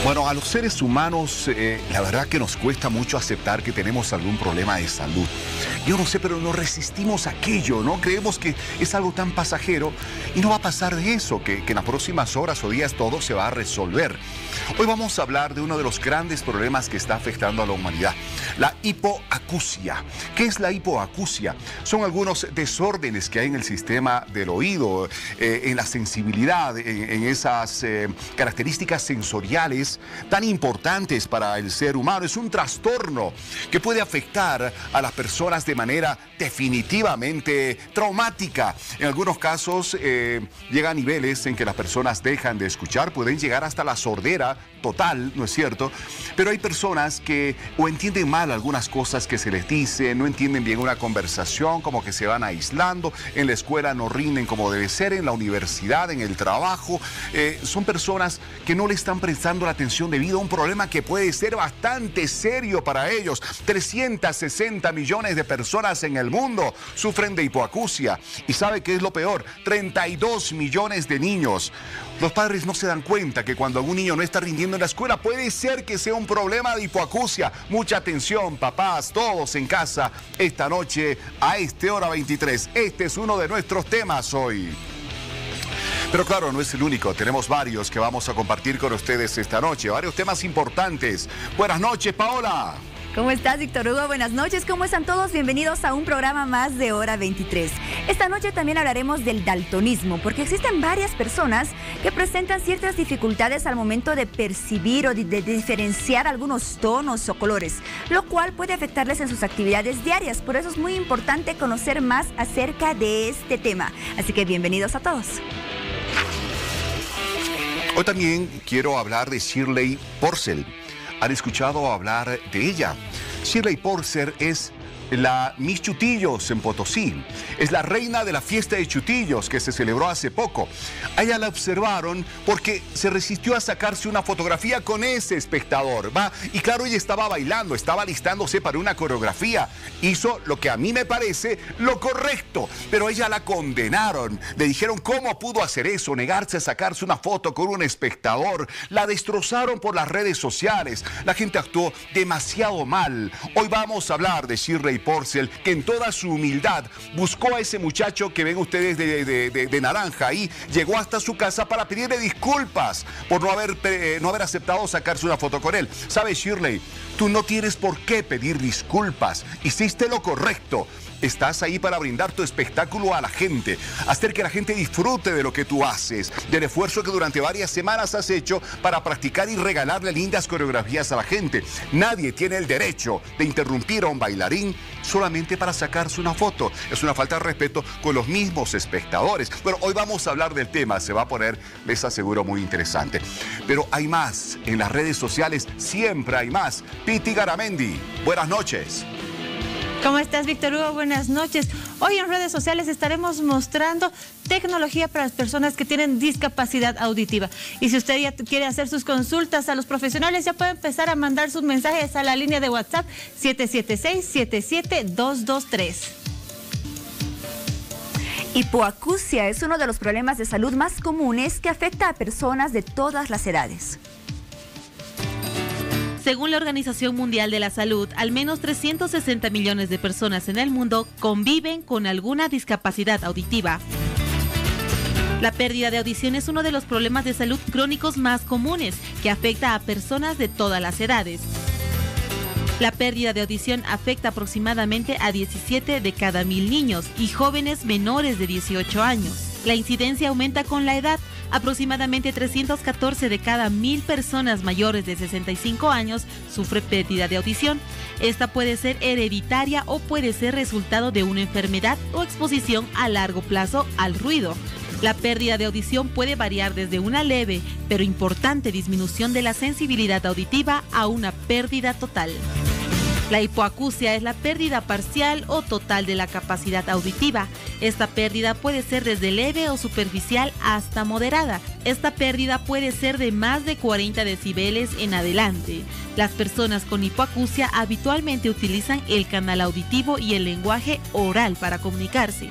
Bueno, a los seres humanos, la verdad que nos cuesta mucho aceptar que tenemos algún problema de salud. Yo no sé, pero nos resistimos a aquello, ¿no? Creemos que es algo tan pasajero y no va a pasar de eso, que en las próximas horas o días todo se va a resolver. Hoy vamos a hablar de uno de los grandes problemas que está afectando a la humanidad, la hipoacusia. ¿Qué es la hipoacusia? Son algunos desórdenes que hay en el sistema del oído, en la sensibilidad, en esas características sensoriales tan importantes para el ser humano. Es un trastorno que puede afectar a las personas de manera definitivamente traumática. En algunos casos llega a niveles en que las personas dejan de escuchar, pueden llegar hasta la sordera total, ¿no es cierto? Pero hay personas que o entienden mal algunas cosas que se les dice, no entienden bien una conversación, como que se van aislando, en la escuela no rinden como debe ser, en la universidad, en el trabajo. Son personas que no le están prestando la atención debida a un problema que puede ser bastante serio para ellos. 360 millones de personas en el mundo sufren de hipoacusia. ¿Y sabe qué es lo peor? 32 millones de niños. Los padres no se dan cuenta que cuando algún niño no está rindiendo en la escuela puede ser que sea un problema de hipoacusia. Mucha atención, papás, todos en casa, esta noche a esta hora 23. Este es uno de nuestros temas hoy. Pero claro, no es el único, tenemos varios que vamos a compartir con ustedes esta noche, varios temas importantes. Buenas noches, Paola. ¿Cómo estás, Víctor Hugo? Buenas noches, ¿cómo están todos? Bienvenidos a un programa más de Hora 23. Esta noche también hablaremos del daltonismo, porque existen varias personas que presentan ciertas dificultades al momento de percibir o de diferenciar algunos tonos o colores, lo cual puede afectarles en sus actividades diarias. Por eso es muy importante conocer más acerca de este tema. Así que bienvenidos a todos. Hoy también quiero hablar de Shirley Porcel. ¿Han escuchado hablar de ella? Shirley Porcel es la Miss Chutillos en Potosí. Es la reina de la fiesta de Chutillos que se celebró hace poco. A ella la observaron porque se resistió a sacarse una fotografía con ese espectador, ¿va? Y claro, ella estaba bailando, estaba alistándose para una coreografía. Hizo lo que a mí me parece lo correcto, pero a ella la condenaron. Le dijeron cómo pudo hacer eso, negarse a sacarse una foto con un espectador. La destrozaron por las redes sociales. La gente actuó demasiado mal. Hoy vamos a hablar de Shirley Porcel, que en toda su humildad buscó a ese muchacho que ven ustedes de naranja ahí, llegó hasta su casa para pedirle disculpas por no haber aceptado sacarse una foto con él. ¿Sabes, Shirley? Tú no tienes por qué pedir disculpas. Hiciste lo correcto. Estás ahí para brindar tu espectáculo a la gente, hacer que la gente disfrute de lo que tú haces, del esfuerzo que durante varias semanas has hecho para practicar y regalarle lindas coreografías a la gente. Nadie tiene el derecho de interrumpir a un bailarín solamente para sacarse una foto. Es una falta de respeto con los mismos espectadores. Bueno, hoy vamos a hablar del tema, se va a poner, les aseguro, muy interesante. Pero hay más, en las redes sociales siempre hay más. Piti Garamendi, buenas noches. ¿Cómo estás, Víctor Hugo? Buenas noches. Hoy en redes sociales estaremos mostrando tecnología para las personas que tienen discapacidad auditiva. Y si usted ya quiere hacer sus consultas a los profesionales, ya puede empezar a mandar sus mensajes a la línea de WhatsApp 776-77223. Hipoacusia es uno de los problemas de salud más comunes que afecta a personas de todas las edades. Según la Organización Mundial de la Salud, al menos 360 millones de personas en el mundo conviven con alguna discapacidad auditiva. La pérdida de audición es uno de los problemas de salud crónicos más comunes que afecta a personas de todas las edades. La pérdida de audición afecta aproximadamente a 17 de cada 1000 niños y jóvenes menores de 18 años. La incidencia aumenta con la edad. Aproximadamente 314 de cada 1000 personas mayores de 65 años sufre pérdida de audición. Esta puede ser hereditaria o puede ser resultado de una enfermedad o exposición a largo plazo al ruido. La pérdida de audición puede variar desde una leve pero importante disminución de la sensibilidad auditiva a una pérdida total. La hipoacusia es la pérdida parcial o total de la capacidad auditiva. Esta pérdida puede ser desde leve o superficial hasta moderada. Esta pérdida puede ser de más de 40 decibeles en adelante. Las personas con hipoacusia habitualmente utilizan el canal auditivo y el lenguaje oral para comunicarse.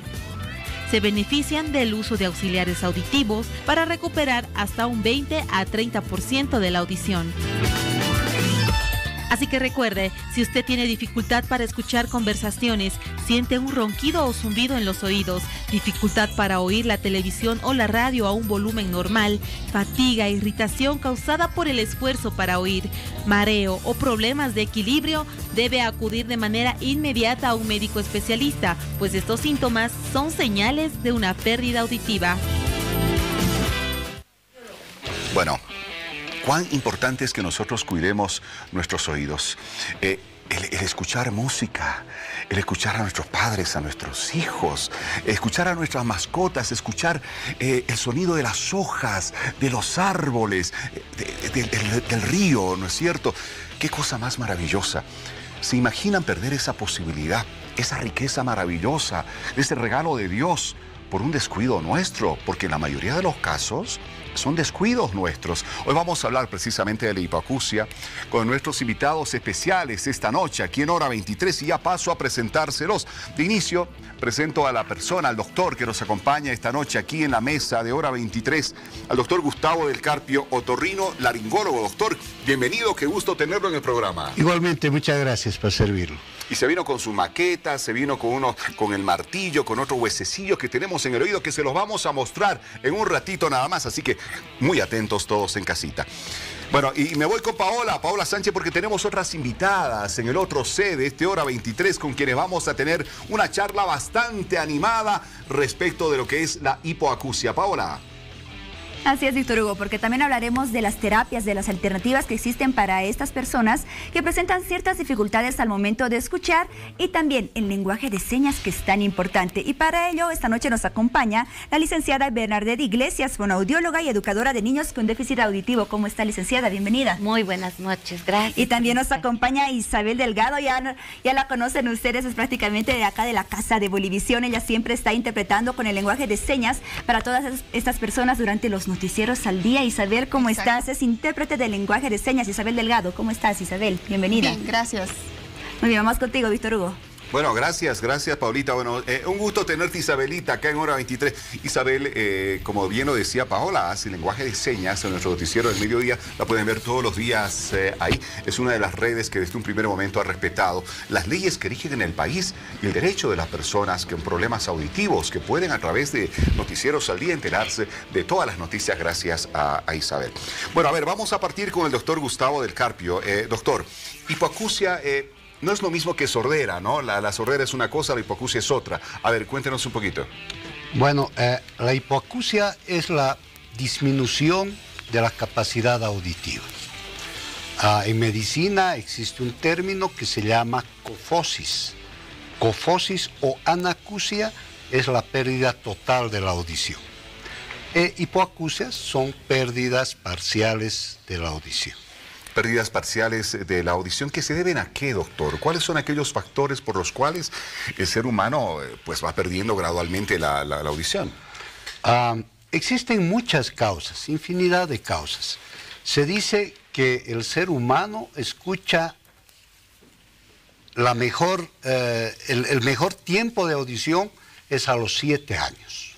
se benefician del uso de auxiliares auditivos para recuperar hasta un 20 a 30% de la audición. Así que recuerde, si usted tiene dificultad para escuchar conversaciones, siente un ronquido o zumbido en los oídos, dificultad para oír la televisión o la radio a un volumen normal, fatiga, irritación causada por el esfuerzo para oír, mareo o problemas de equilibrio, debe acudir de manera inmediata a un médico especialista, pues estos síntomas son señales de una pérdida auditiva. Bueno, cuán importante es que nosotros cuidemos nuestros oídos. El escuchar música, el escuchar a nuestros padres, a nuestros hijos, escuchar a nuestras mascotas, escuchar el sonido de las hojas, de los árboles, del río, ¿no es cierto? Qué cosa más maravillosa. ¿Se imaginan perder esa posibilidad, esa riqueza maravillosa, ese regalo de Dios por un descuido nuestro? Porque en la mayoría de los casos son descuidos nuestros. Hoy vamos a hablar precisamente de la hipoacusia con nuestros invitados especiales esta noche aquí en Hora 23 y ya paso a presentárselos. De inicio, presento a la persona, al doctor que nos acompaña esta noche aquí en la mesa de Hora 23, al doctor Gustavo del Carpio, otorrino laringólogo. Doctor, bienvenido, qué gusto tenerlo en el programa. Igualmente, muchas gracias por servirlo. Y se vino con su maqueta, se vino con el martillo, con otros huesecillos que tenemos en el oído que se los vamos a mostrar en un ratito nada más, así que muy atentos todos en casita. Bueno, y me voy con Paola Sánchez, porque tenemos otras invitadas en el otro C de este Hora 23 con quienes vamos a tener una charla bastante animada respecto de lo que es la hipoacusia. Paola. Así es, Víctor Hugo, porque también hablaremos de las terapias, de las alternativas que existen para estas personas que presentan ciertas dificultades al momento de escuchar y también el lenguaje de señas, que es tan importante. Y para ello, esta noche nos acompaña la licenciada Bernadette Iglesias, fonoaudióloga y educadora de niños con déficit auditivo. ¿Cómo está, licenciada? Bienvenida. Muy buenas noches, gracias. Y también nos acompaña Isabel Delgado, ya la conocen ustedes, es prácticamente de acá de la casa de Bolivisión. Ella siempre está interpretando con el lenguaje de señas para todas estas personas durante los noticieros al día. Isabel, ¿cómo estás? Es intérprete del lenguaje de señas. Isabel Delgado, ¿cómo estás, Isabel? Bienvenida. Bien, gracias. Muy bien, vamos contigo, Víctor Hugo. Bueno, gracias, Paulita. Bueno, un gusto tenerte, Isabelita, acá en Hora 23. Isabel, como bien lo decía Paola, hace lenguaje de señas en nuestro noticiero del mediodía. La pueden ver todos los días ahí. Es una de las redes que desde un primer momento ha respetado las leyes que rigen en el país y el derecho de las personas con problemas auditivos, que pueden a través de noticieros al día enterarse de todas las noticias gracias a Isabel. Bueno, a ver, vamos a partir con el doctor Gustavo del Carpio. Doctor, hipoacusia... no es lo mismo que sordera, ¿no? La sordera es una cosa, la hipoacusia es otra. A ver, cuéntenos un poquito. Bueno, la hipoacusia es la disminución de la capacidad auditiva. En medicina existe un término que se llama cofosis. Cofosis o anacusia es la pérdida total de la audición. Hipoacusias son pérdidas parciales de la audición. Pérdidas parciales de la audición, ¿que se deben a qué, doctor? ¿Cuáles son aquellos factores por los cuales el ser humano pues va perdiendo gradualmente la audición? Existen muchas causas, infinidad de causas. Se dice que el ser humano escucha el mejor tiempo de audición es a los 7 años.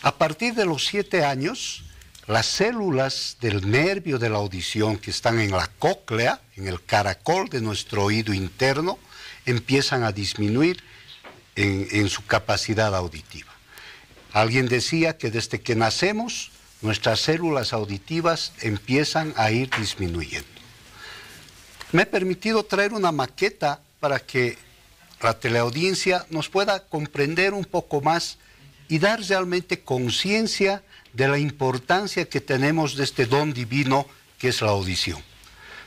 A partir de los 7 años, las células del nervio de la audición que están en la cóclea, en el caracol de nuestro oído interno, empiezan a disminuir en su capacidad auditiva. Alguien decía que desde que nacemos, nuestras células auditivas empiezan a ir disminuyendo. Me he permitido traer una maqueta para que la teleaudiencia nos pueda comprender un poco más y dar realmente conciencia de la importancia que tenemos de este don divino que es la audición.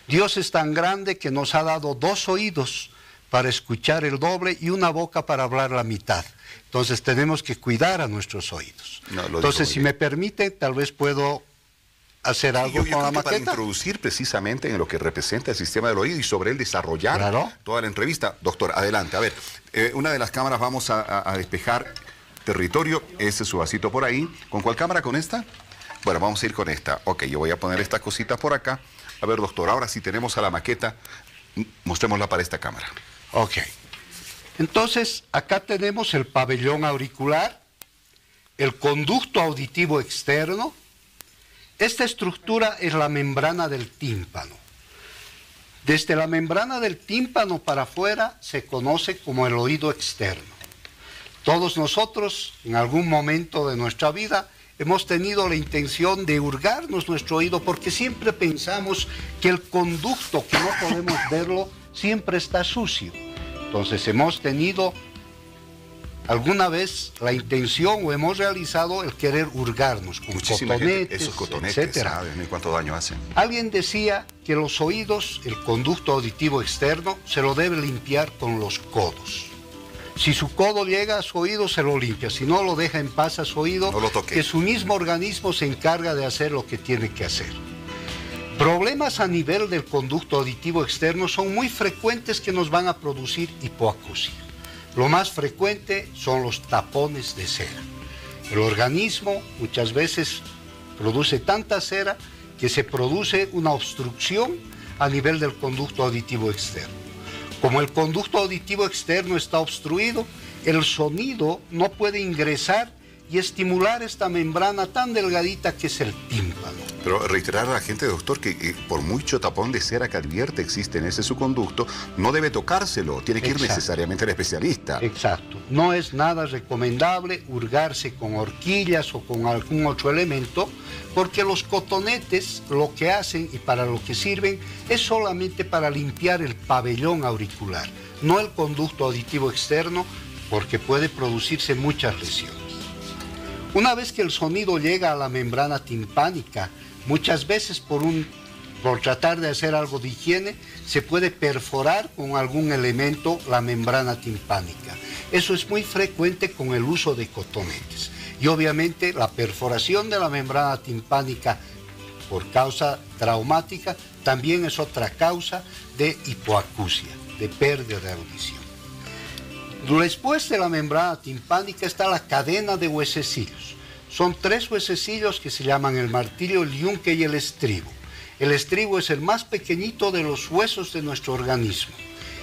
Dios es tan grande que nos ha dado 2 oídos para escuchar el doble y una boca para hablar la mitad. Entonces tenemos que cuidar a nuestros oídos. Entonces, si me permite, tal vez puedo hacer algo con la maqueta. Para introducir precisamente en lo que representa el sistema del oído y sobre él desarrollar toda la entrevista. Doctor, adelante. A ver, una de las cámaras vamos a despejar territorio. Ese es su vasito por ahí. ¿Con cuál cámara? ¿Con esta? Bueno, vamos a ir con esta. Ok, yo voy a poner estas cositas por acá. A ver, doctor, ahora sí tenemos a la maqueta. Mostrémosla para esta cámara. Ok. Entonces, acá tenemos el pabellón auricular. el conducto auditivo externo. Esta estructura es la membrana del tímpano. Desde la membrana del tímpano para afuera se conoce como el oído externo. Todos nosotros, en algún momento de nuestra vida, hemos tenido la intención de hurgarnos nuestro oído porque siempre pensamos que el conducto, que no podemos verlo, siempre está sucio. Entonces hemos tenido alguna vez la intención o hemos realizado el querer hurgarnos con cotonetes, esos cotonetes, etcétera. ¿Saben cuánto daño hacen? Alguien decía que los oídos, el conducto auditivo externo, se lo debe limpiar con los codos. Si su codo llega a su oído, se lo limpia. Si no, lo deja en paz a su oído, no lo toque, que su mismo organismo se encarga de hacer lo que tiene que hacer. Problemas a nivel del conducto auditivo externo son muy frecuentes que nos van a producir hipoacusia. Lo más frecuente son los tapones de cera. El organismo muchas veces produce tanta cera que se produce una obstrucción a nivel del conducto auditivo externo. Como el conducto auditivo externo está obstruido, el sonido no puede ingresar y estimular esta membrana tan delgadita que es el tímpano. Pero reiterar a la gente, doctor, que por mucho tapón de cera que advierte existe en ese su conducto, no debe tocárselo, tiene que ir necesariamente al especialista. Exacto. No es nada recomendable hurgarse con horquillas o con algún otro elemento, porque los cotonetes lo que hacen y para lo que sirven es solamente para limpiar el pabellón auricular, no el conducto auditivo externo, porque puede producirse muchas lesiones. Una vez que el sonido llega a la membrana timpánica, muchas veces por tratar de hacer algo de higiene, se puede perforar con algún elemento la membrana timpánica. Eso es muy frecuente con el uso de cotonetes. Y obviamente la perforación de la membrana timpánica por causa traumática también es otra causa de hipoacusia, de pérdida de audición. Después de la membrana timpánica está la cadena de huesecillos. Son 3 huesecillos que se llaman el martillo, el yunque y el estribo. El estribo es el más pequeñito de los huesos de nuestro organismo.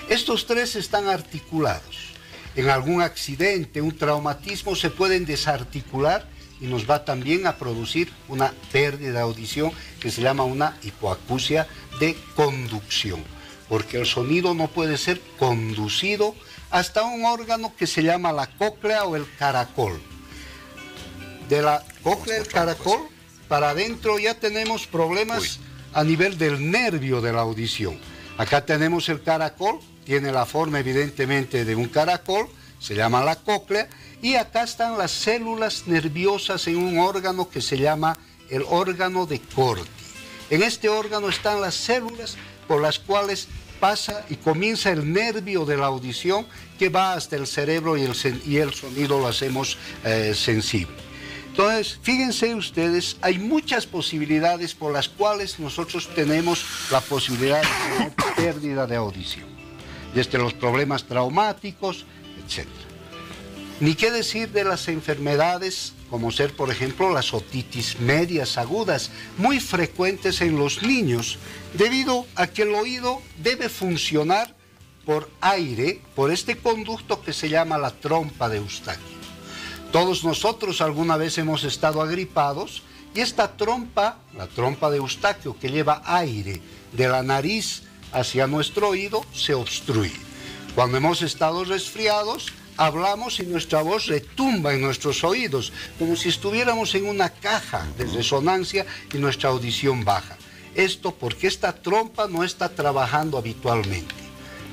Estos 3 están articulados. En algún accidente, un traumatismo, se pueden desarticular y nos va también a producir una pérdida de audición que se llama una hipoacusia de conducción, porque el sonido no puede ser conducido hasta un órgano que se llama la cóclea o el caracol. De la cóclea, el caracol, para adentro ya tenemos problemas a nivel del nervio de la audición. Acá tenemos el caracol, tiene la forma evidentemente de un caracol, se llama la cóclea, y acá están las células nerviosas en un órgano que se llama el órgano de Corti. En este órgano están las células por las cuales pasa y comienza el nervio de la audición que va hasta el cerebro y el sonido lo hacemos sensible. Entonces, fíjense ustedes, hay muchas posibilidades por las cuales nosotros tenemos la posibilidad de tener pérdida de audición, desde los problemas traumáticos, etc. Ni qué decir de las enfermedades como ser, por ejemplo, las otitis medias agudas, muy frecuentes en los niños, debido a que el oído debe funcionar por aire, por este conducto que se llama la trompa de Eustaquio. Todos nosotros alguna vez hemos estado agripados y esta trompa, la trompa de Eustaquio, que lleva aire de la nariz hacia nuestro oído, se obstruye. Cuando hemos estado resfriados, hablamos y nuestra voz retumba en nuestros oídos, como si estuviéramos en una caja de resonancia y nuestra audición baja. Esto porque esta trompa no está trabajando habitualmente.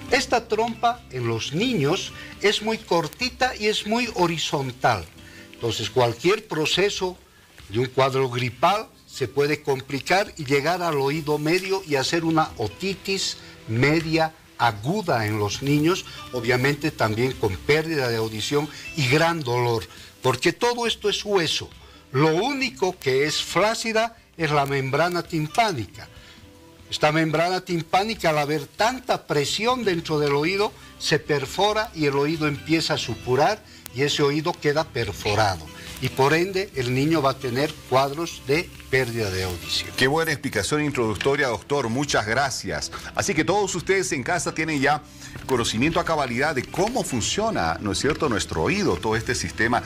Esta trompa en los niños es muy cortita y es muy horizontal. Entonces cualquier proceso de un cuadro gripal se puede complicar y llegar al oído medio y hacer una otitis media aguda en los niños, obviamente también con pérdida de audición y gran dolor, porque todo esto es hueso. Lo único que es flácida es la membrana timpánica. Esta membrana timpánica, al haber tanta presión dentro del oído, se perfora y el oído empieza a supurar y ese oído queda perforado. y por ende el niño va a tener cuadros de pérdida de audición. Qué buena explicación introductoria, doctor. Muchas gracias. Así que todos ustedes en casa tienen ya conocimiento a cabalidad de cómo funciona, ¿no es cierto?, nuestro oído, todo este sistema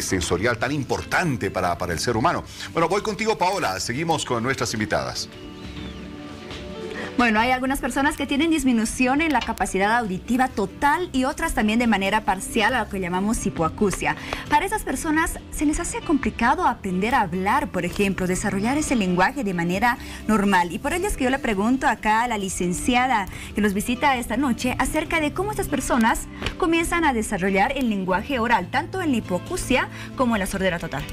sensorial tan importante para el ser humano. Bueno, voy contigo, Paola. Seguimos con nuestras invitadas. Bueno, hay algunas personas que tienen disminución en la capacidad auditiva total y otras también de manera parcial, a lo que llamamos hipoacusia. Para esas personas se les hace complicado aprender a hablar, por ejemplo, desarrollar ese lenguaje de manera normal. Y por ello es que yo le pregunto acá a la licenciada que nos visita esta noche acerca de cómo estas personas comienzan a desarrollar el lenguaje oral, tanto en la hipoacusia como en la sordera total.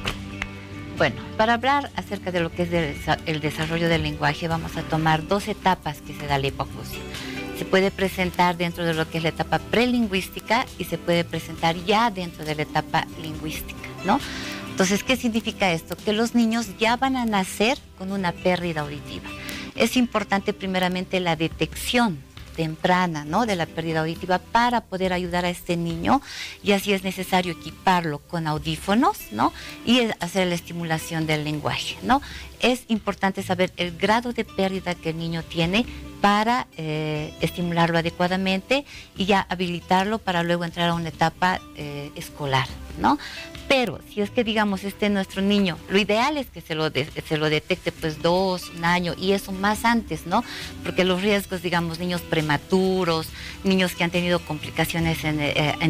Bueno, para hablar acerca de lo que es el desarrollo del lenguaje, vamos a tomar 2 etapas que se da la hipoacusia. Se puede presentar dentro de lo que es la etapa prelingüística y se puede presentar ya dentro de la etapa lingüística, ¿no? Entonces, ¿qué significa esto? Que los niños ya van a nacer con una pérdida auditiva. Es importante primeramente la detección temprana, ¿no?, de la pérdida auditiva para poder ayudar a este niño, y así es necesario equiparlo con audífonos, ¿no?, y hacer la estimulación del lenguaje, ¿no? Es importante saber el grado de pérdida que el niño tiene para estimularlo adecuadamente y ya habilitarlo para luego entrar a una etapa escolar, ¿no? Pero si es que, digamos, nuestro niño, lo ideal es que se lo detecte pues 2, 1 año, y eso más antes, ¿no? Porque los riesgos, digamos, niños prematuros, niños que han tenido complicaciones en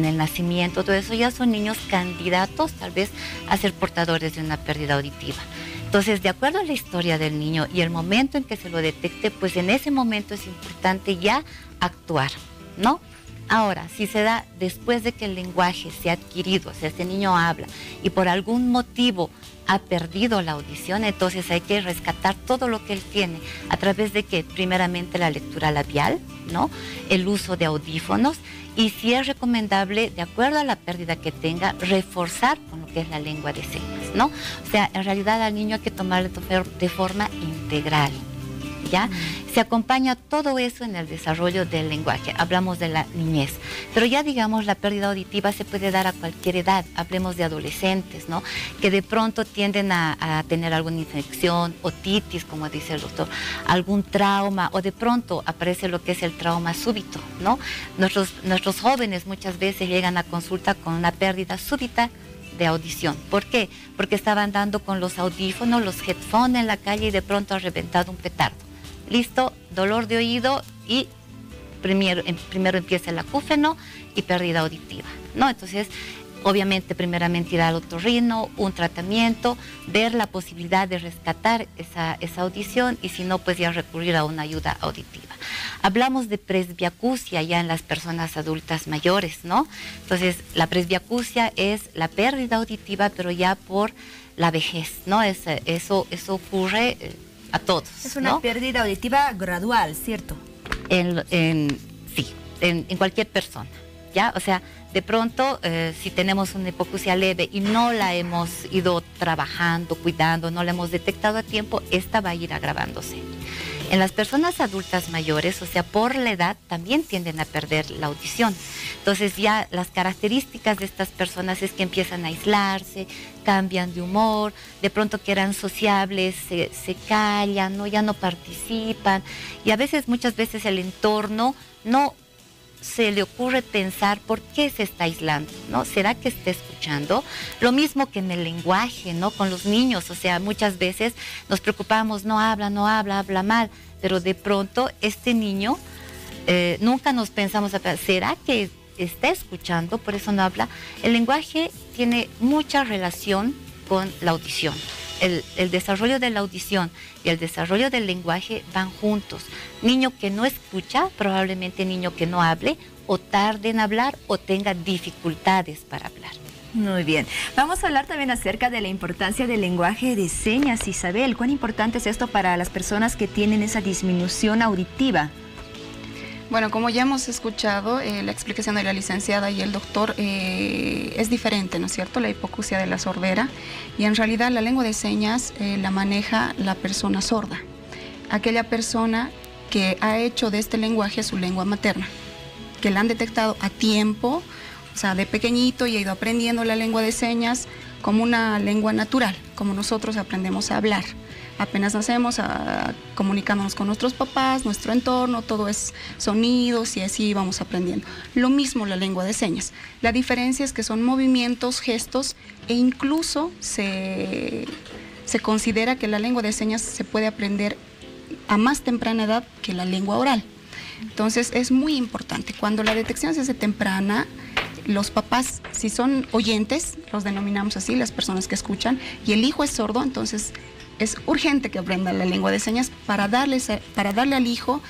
el nacimiento, todo eso ya son niños candidatos tal vez a ser portadores de una pérdida auditiva. Entonces, de acuerdo a la historia del niño y el momento en que se lo detecte, pues en ese momento es importante ya actuar, ¿no? Ahora, si se da después de que el lenguaje se ha adquirido, o sea, este niño habla y por algún motivo ha perdido la audición, entonces hay que rescatar todo lo que él tiene a través de que, primeramente, la lectura labial, ¿no?, el uso de audífonos, y si es recomendable, de acuerdo a la pérdida que tenga, reforzar con lo que es la lengua de señas, ¿no? O sea, en realidad al niño hay que tomarlo de forma integral, ¿ya? Se acompaña todo eso en el desarrollo del lenguaje. Hablamos de la niñez, pero ya, digamos, la pérdida auditiva se puede dar a cualquier edad. Hablemos de adolescentes, ¿no?, que de pronto tienden a tener alguna infección, otitis, como dice el doctor, algún trauma, o de pronto aparece lo que es el trauma súbito, ¿no? Nuestros jóvenes muchas veces llegan a consulta con una pérdida súbita de audición. ¿Por qué? Porque estaban dando con los audífonos, los headphones en la calle, y de pronto ha reventado un petardo. Listo, dolor de oído, y primero empieza el acúfeno y pérdida auditiva, ¿no? Entonces, obviamente, primeramente ir al otorrino, un tratamiento, ver la posibilidad de rescatar esa audición, y si no, pues ya recurrir a una ayuda auditiva. Hablamos de presbiacusia ya en las personas adultas mayores, ¿no? Entonces, la presbiacusia es la pérdida auditiva, pero ya por la vejez, ¿no? Eso ocurre a todos. Es una, ¿no?, pérdida auditiva gradual, ¿cierto? Sí, en cualquier persona, ¿ya? O sea, de pronto, si tenemos una hipoacusia leve y no la hemos ido trabajando, cuidando, no la hemos detectado a tiempo, esta va a ir agravándose. En las personas adultas mayores, o sea, por la edad, también tienden a perder la audición. Entonces, ya las características de estas personas es que empiezan a aislarse, cambian de humor, de pronto que eran sociables, se callan, ¿no?, ya no participan, y a veces, muchas veces, el entorno no se le ocurre pensar por qué se está aislando, ¿no? ¿Será que está escuchando? Lo mismo que en el lenguaje, ¿no?, con los niños. O sea, muchas veces nos preocupamos, no habla, habla mal, pero de pronto este niño, nunca nos pensamos, ¿será que está escuchando? Por eso no habla. El lenguaje tiene mucha relación con la audición. El desarrollo de la audición y el desarrollo del lenguaje van juntos. Niño que no escucha, probablemente niño que no hable, o tarde en hablar, o tenga dificultades para hablar. Muy bien. Vamos a hablar también acerca de la importancia del lenguaje de señas. Isabel, ¿cuán importante es esto para las personas que tienen esa disminución auditiva? Bueno, como ya hemos escuchado, la explicación de la licenciada y el doctor es diferente, ¿no es cierto? La hipoacusia de la sordera, y en realidad la lengua de señas la maneja la persona sorda, aquella persona que ha hecho de este lenguaje su lengua materna, que la han detectado a tiempo, o sea, de pequeñito, y ha ido aprendiendo la lengua de señas como una lengua natural, como nosotros aprendemos a hablar. Apenas nacemos comunicándonos con nuestros papás, nuestro entorno, todo es sonidos y así vamos aprendiendo. Lo mismo la lengua de señas. La diferencia es que son movimientos, gestos e incluso se considera que la lengua de señas se puede aprender a más temprana edad que la lengua oral. Entonces es muy importante. Cuando la detección se hace temprana, los papás, si son oyentes, los denominamos así, las personas que escuchan, y el hijo es sordo, entonces es urgente que aprenda la lengua de señas para darle al hijo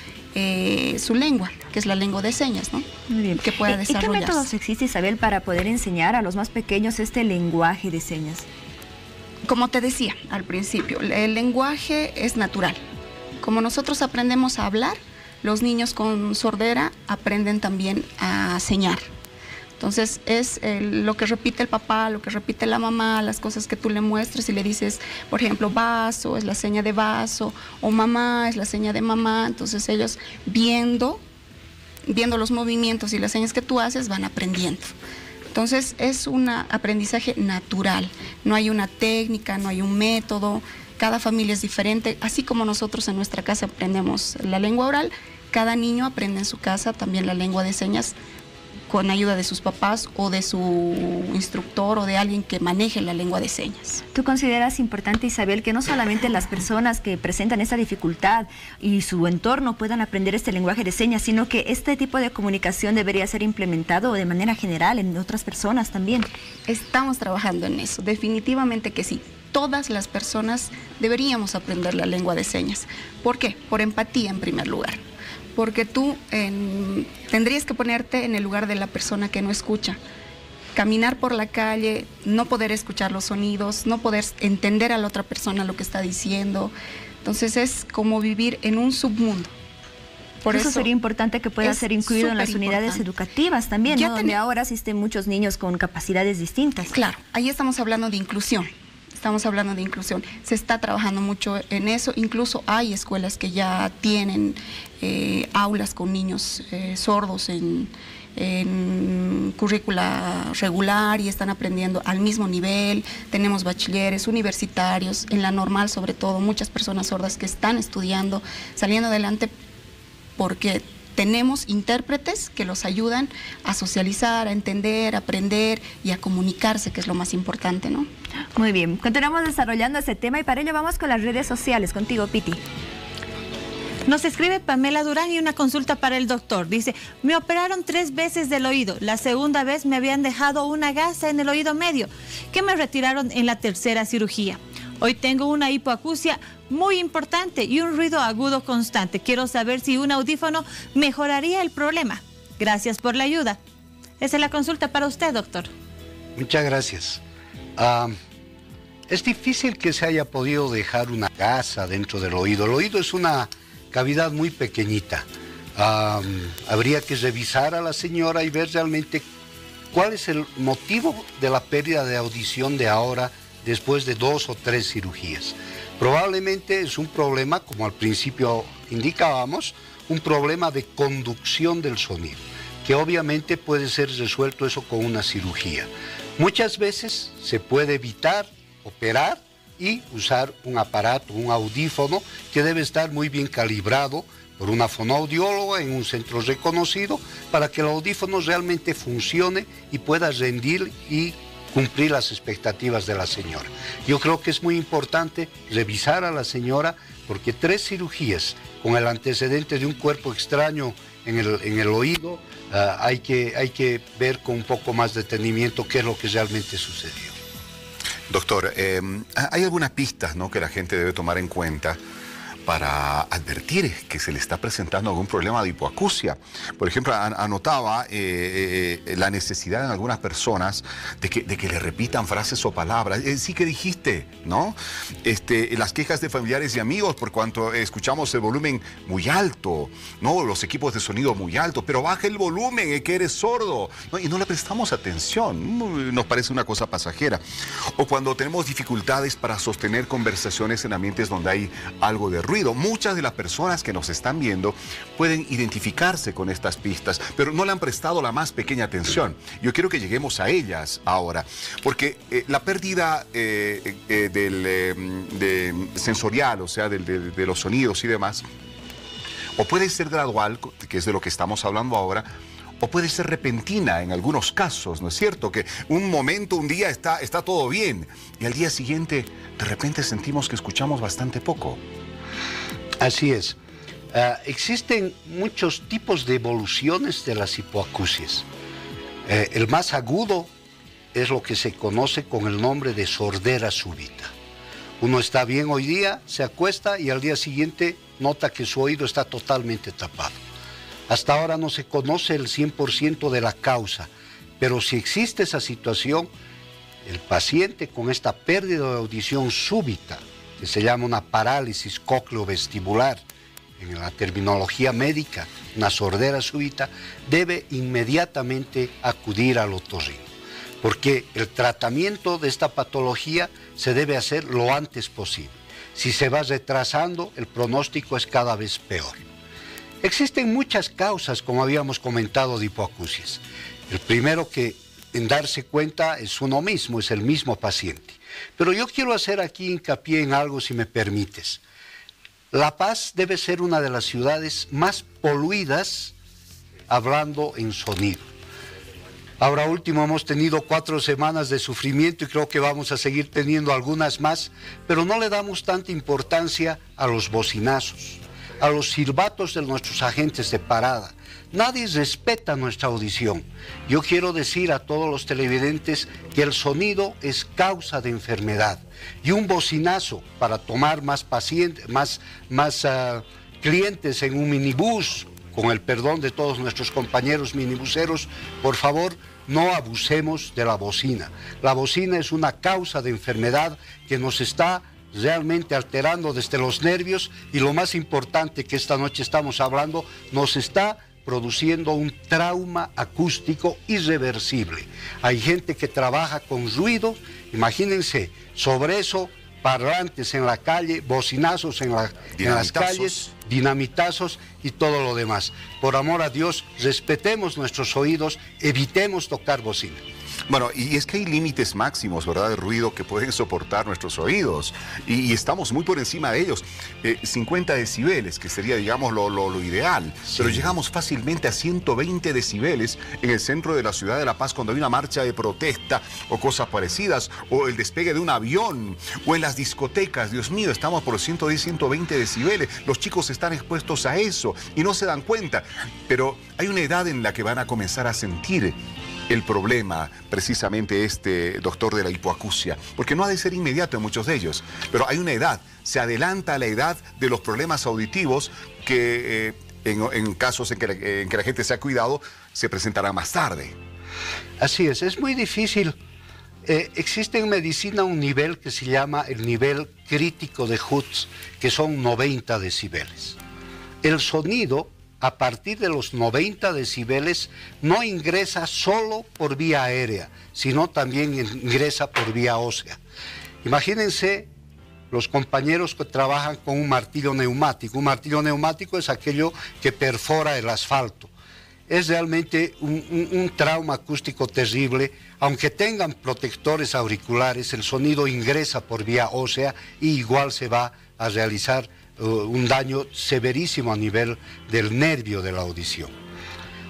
su lengua, que es la lengua de señas, ¿no? Muy bien. Que pueda desarrollarse. ¿Y qué métodos existe, Isabel, para poder enseñar a los más pequeños este lenguaje de señas? Como te decía al principio, el lenguaje es natural. Como nosotros aprendemos a hablar, los niños con sordera aprenden también a señar. Entonces es lo que repite el papá, lo que repite la mamá, las cosas que tú le muestres y le dices, por ejemplo, vaso es la seña de vaso, o mamá es la seña de mamá. Entonces ellos viendo los movimientos y las señas que tú haces van aprendiendo. Entonces es un aprendizaje natural, no hay una técnica, no hay un método, cada familia es diferente, así como nosotros en nuestra casa aprendemos la lengua oral, cada niño aprende en su casa también la lengua de señas con ayuda de sus papás o de su instructor o de alguien que maneje la lengua de señas. ¿Tú consideras importante, Isabel, que no solamente las personas que presentan esta dificultad y su entorno puedan aprender este lenguaje de señas, sino que este tipo de comunicación debería ser implementado de manera general en otras personas también? Estamos trabajando en eso, definitivamente que sí. Todas las personas deberíamos aprender la lengua de señas. ¿Por qué? Por empatía en primer lugar. Porque tú tendrías que ponerte en el lugar de la persona que no escucha. Caminar por la calle, no poder escuchar los sonidos, no poder entender a la otra persona lo que está diciendo. Entonces es como vivir en un submundo. Por eso sería importante que pueda ser incluido en las unidades educativas también, ¿no? Donde ahora asisten muchos niños con capacidades distintas. Claro, ahí estamos hablando de inclusión. Se está trabajando mucho en eso, incluso hay escuelas que ya tienen aulas con niños sordos en currícula regular y están aprendiendo al mismo nivel. Tenemos bachilleres, universitarios, en la normal sobre todo, muchas personas sordas que están estudiando, saliendo adelante porque tenemos intérpretes que los ayudan a socializar, a entender, a aprender y a comunicarse, que es lo más importante, ¿no? Muy bien, continuamos desarrollando este tema y para ello vamos con las redes sociales. Contigo, Piti. Nos escribe Pamela Durán y una consulta para el doctor. Dice, me operaron 3 veces del oído. La segunda vez me habían dejado una gasa en el oído medio, que me retiraron en la tercera cirugía. Hoy tengo una hipoacusia muy importante y un ruido agudo constante. Quiero saber si un audífono mejoraría el problema. Gracias por la ayuda. Esa es la consulta para usted, doctor. Muchas gracias. Es difícil que se haya podido dejar una gasa dentro del oído. El oído es una cavidad muy pequeñita. Habría que revisar a la señora y ver realmente cuál es el motivo de la pérdida de audición de ahora, después de 2 o 3 cirugías. Probablemente es un problema, como al principio indicábamos, un problema de conducción del sonido, que obviamente puede ser resuelto eso con una cirugía. Muchas veces se puede evitar, operar y usar un aparato, un audífono, que debe estar muy bien calibrado por una fonoaudióloga en un centro reconocido, para que el audífono realmente funcione y pueda rendir y cumplir las expectativas de la señora. Yo creo que es muy importante revisar a la señora porque 3 cirugías con el antecedente de un cuerpo extraño en el oído, hay que ver con un poco más de detenimiento qué es lo que realmente sucedió. Doctor, ¿hay algunas pistas, ¿no?, que la gente debe tomar en cuenta para advertir que se le está presentando algún problema de hipoacusia? Por ejemplo, anotaba la necesidad en algunas personas de que le repitan frases o palabras. Sí que dijiste, ¿no? Las quejas de familiares y amigos por cuanto escuchamos el volumen muy alto, ¿no? Los equipos de sonido muy altos, pero baja el volumen, que eres sordo, ¿no? Y no le prestamos atención. Nos parece una cosa pasajera. O cuando tenemos dificultades para sostener conversaciones en ambientes donde hay algo de ruido. ruido. Muchas de las personas que nos están viendo pueden identificarse con estas pistas, pero no le han prestado la más pequeña atención. Yo quiero que lleguemos a ellas ahora, porque la pérdida sensorial, o sea, de los sonidos y demás, o puede ser gradual, que es de lo que estamos hablando ahora, o puede ser repentina en algunos casos, ¿no es cierto? Que un momento, un día está todo bien y al día siguiente de repente sentimos que escuchamos bastante poco. Así es. Existen muchos tipos de evoluciones de las hipoacusias. El más agudo es lo que se conoce con el nombre de sordera súbita. Uno está bien hoy día, se acuesta y al día siguiente nota que su oído está totalmente tapado. Hasta ahora no se conoce el 100% de la causa, pero si existe esa situación, el paciente con esta pérdida de audición súbita, que se llama una parálisis cócleo-vestibular, en la terminología médica, una sordera súbita, debe inmediatamente acudir al otorrino, porque el tratamiento de esta patología se debe hacer lo antes posible. Si se va retrasando, el pronóstico es cada vez peor. Existen muchas causas, como habíamos comentado, de hipoacusias. El primero que en darse cuenta es uno mismo, es el mismo paciente. Pero yo quiero hacer aquí hincapié en algo, si me permites. La Paz debe ser una de las ciudades más poluidas, hablando en sonido. Ahora último hemos tenido 4 semanas de sufrimiento y creo que vamos a seguir teniendo algunas más, pero no le damos tanta importancia a los bocinazos, a los silbatos de nuestros agentes de parada. Nadie respeta nuestra audición. Yo quiero decir a todos los televidentes que el sonido es causa de enfermedad y un bocinazo para tomar más pacientes, más clientes en un minibús, con el perdón de todos nuestros compañeros minibuseros, por favor, no abusemos de la bocina. La bocina es una causa de enfermedad que nos está realmente alterando desde los nervios y lo más importante que esta noche estamos hablando, nos está produciendo un trauma acústico irreversible. Hay gente que trabaja con ruido, imagínense, sobre eso, parlantes en la calle, bocinazos en las calles, dinamitazos y todo lo demás. Por amor a Dios, respetemos nuestros oídos, evitemos tocar bocina. Bueno, y es que hay límites máximos, ¿verdad?, de ruido que pueden soportar nuestros oídos. Y estamos muy por encima de ellos. 50 decibeles, que sería, digamos, lo ideal. Sí. Pero llegamos fácilmente a 120 decibeles en el centro de la ciudad de La Paz cuando hay una marcha de protesta o cosas parecidas, o el despegue de un avión, o en las discotecas. Dios mío, estamos por 110, 120 decibeles. Los chicos están expuestos a eso y no se dan cuenta. Pero hay una edad en la que van a comenzar a sentir el problema, precisamente doctor, de la hipoacusia, porque no ha de ser inmediato en muchos de ellos, pero hay una edad, se adelanta a la edad de los problemas auditivos que en casos en que la gente se ha cuidado, se presentará más tarde. Así es muy difícil. Existe en medicina un nivel que se llama el nivel crítico de Hertz, que son 90 decibeles. El sonido, a partir de los 90 decibeles, no ingresa solo por vía aérea, sino también ingresa por vía ósea. Imagínense los compañeros que trabajan con un martillo neumático. Un martillo neumático es aquello que perfora el asfalto. Es realmente un trauma acústico terrible. Aunque tengan protectores auriculares, el sonido ingresa por vía ósea y igual se va a realizar un daño severísimo a nivel del nervio de la audición.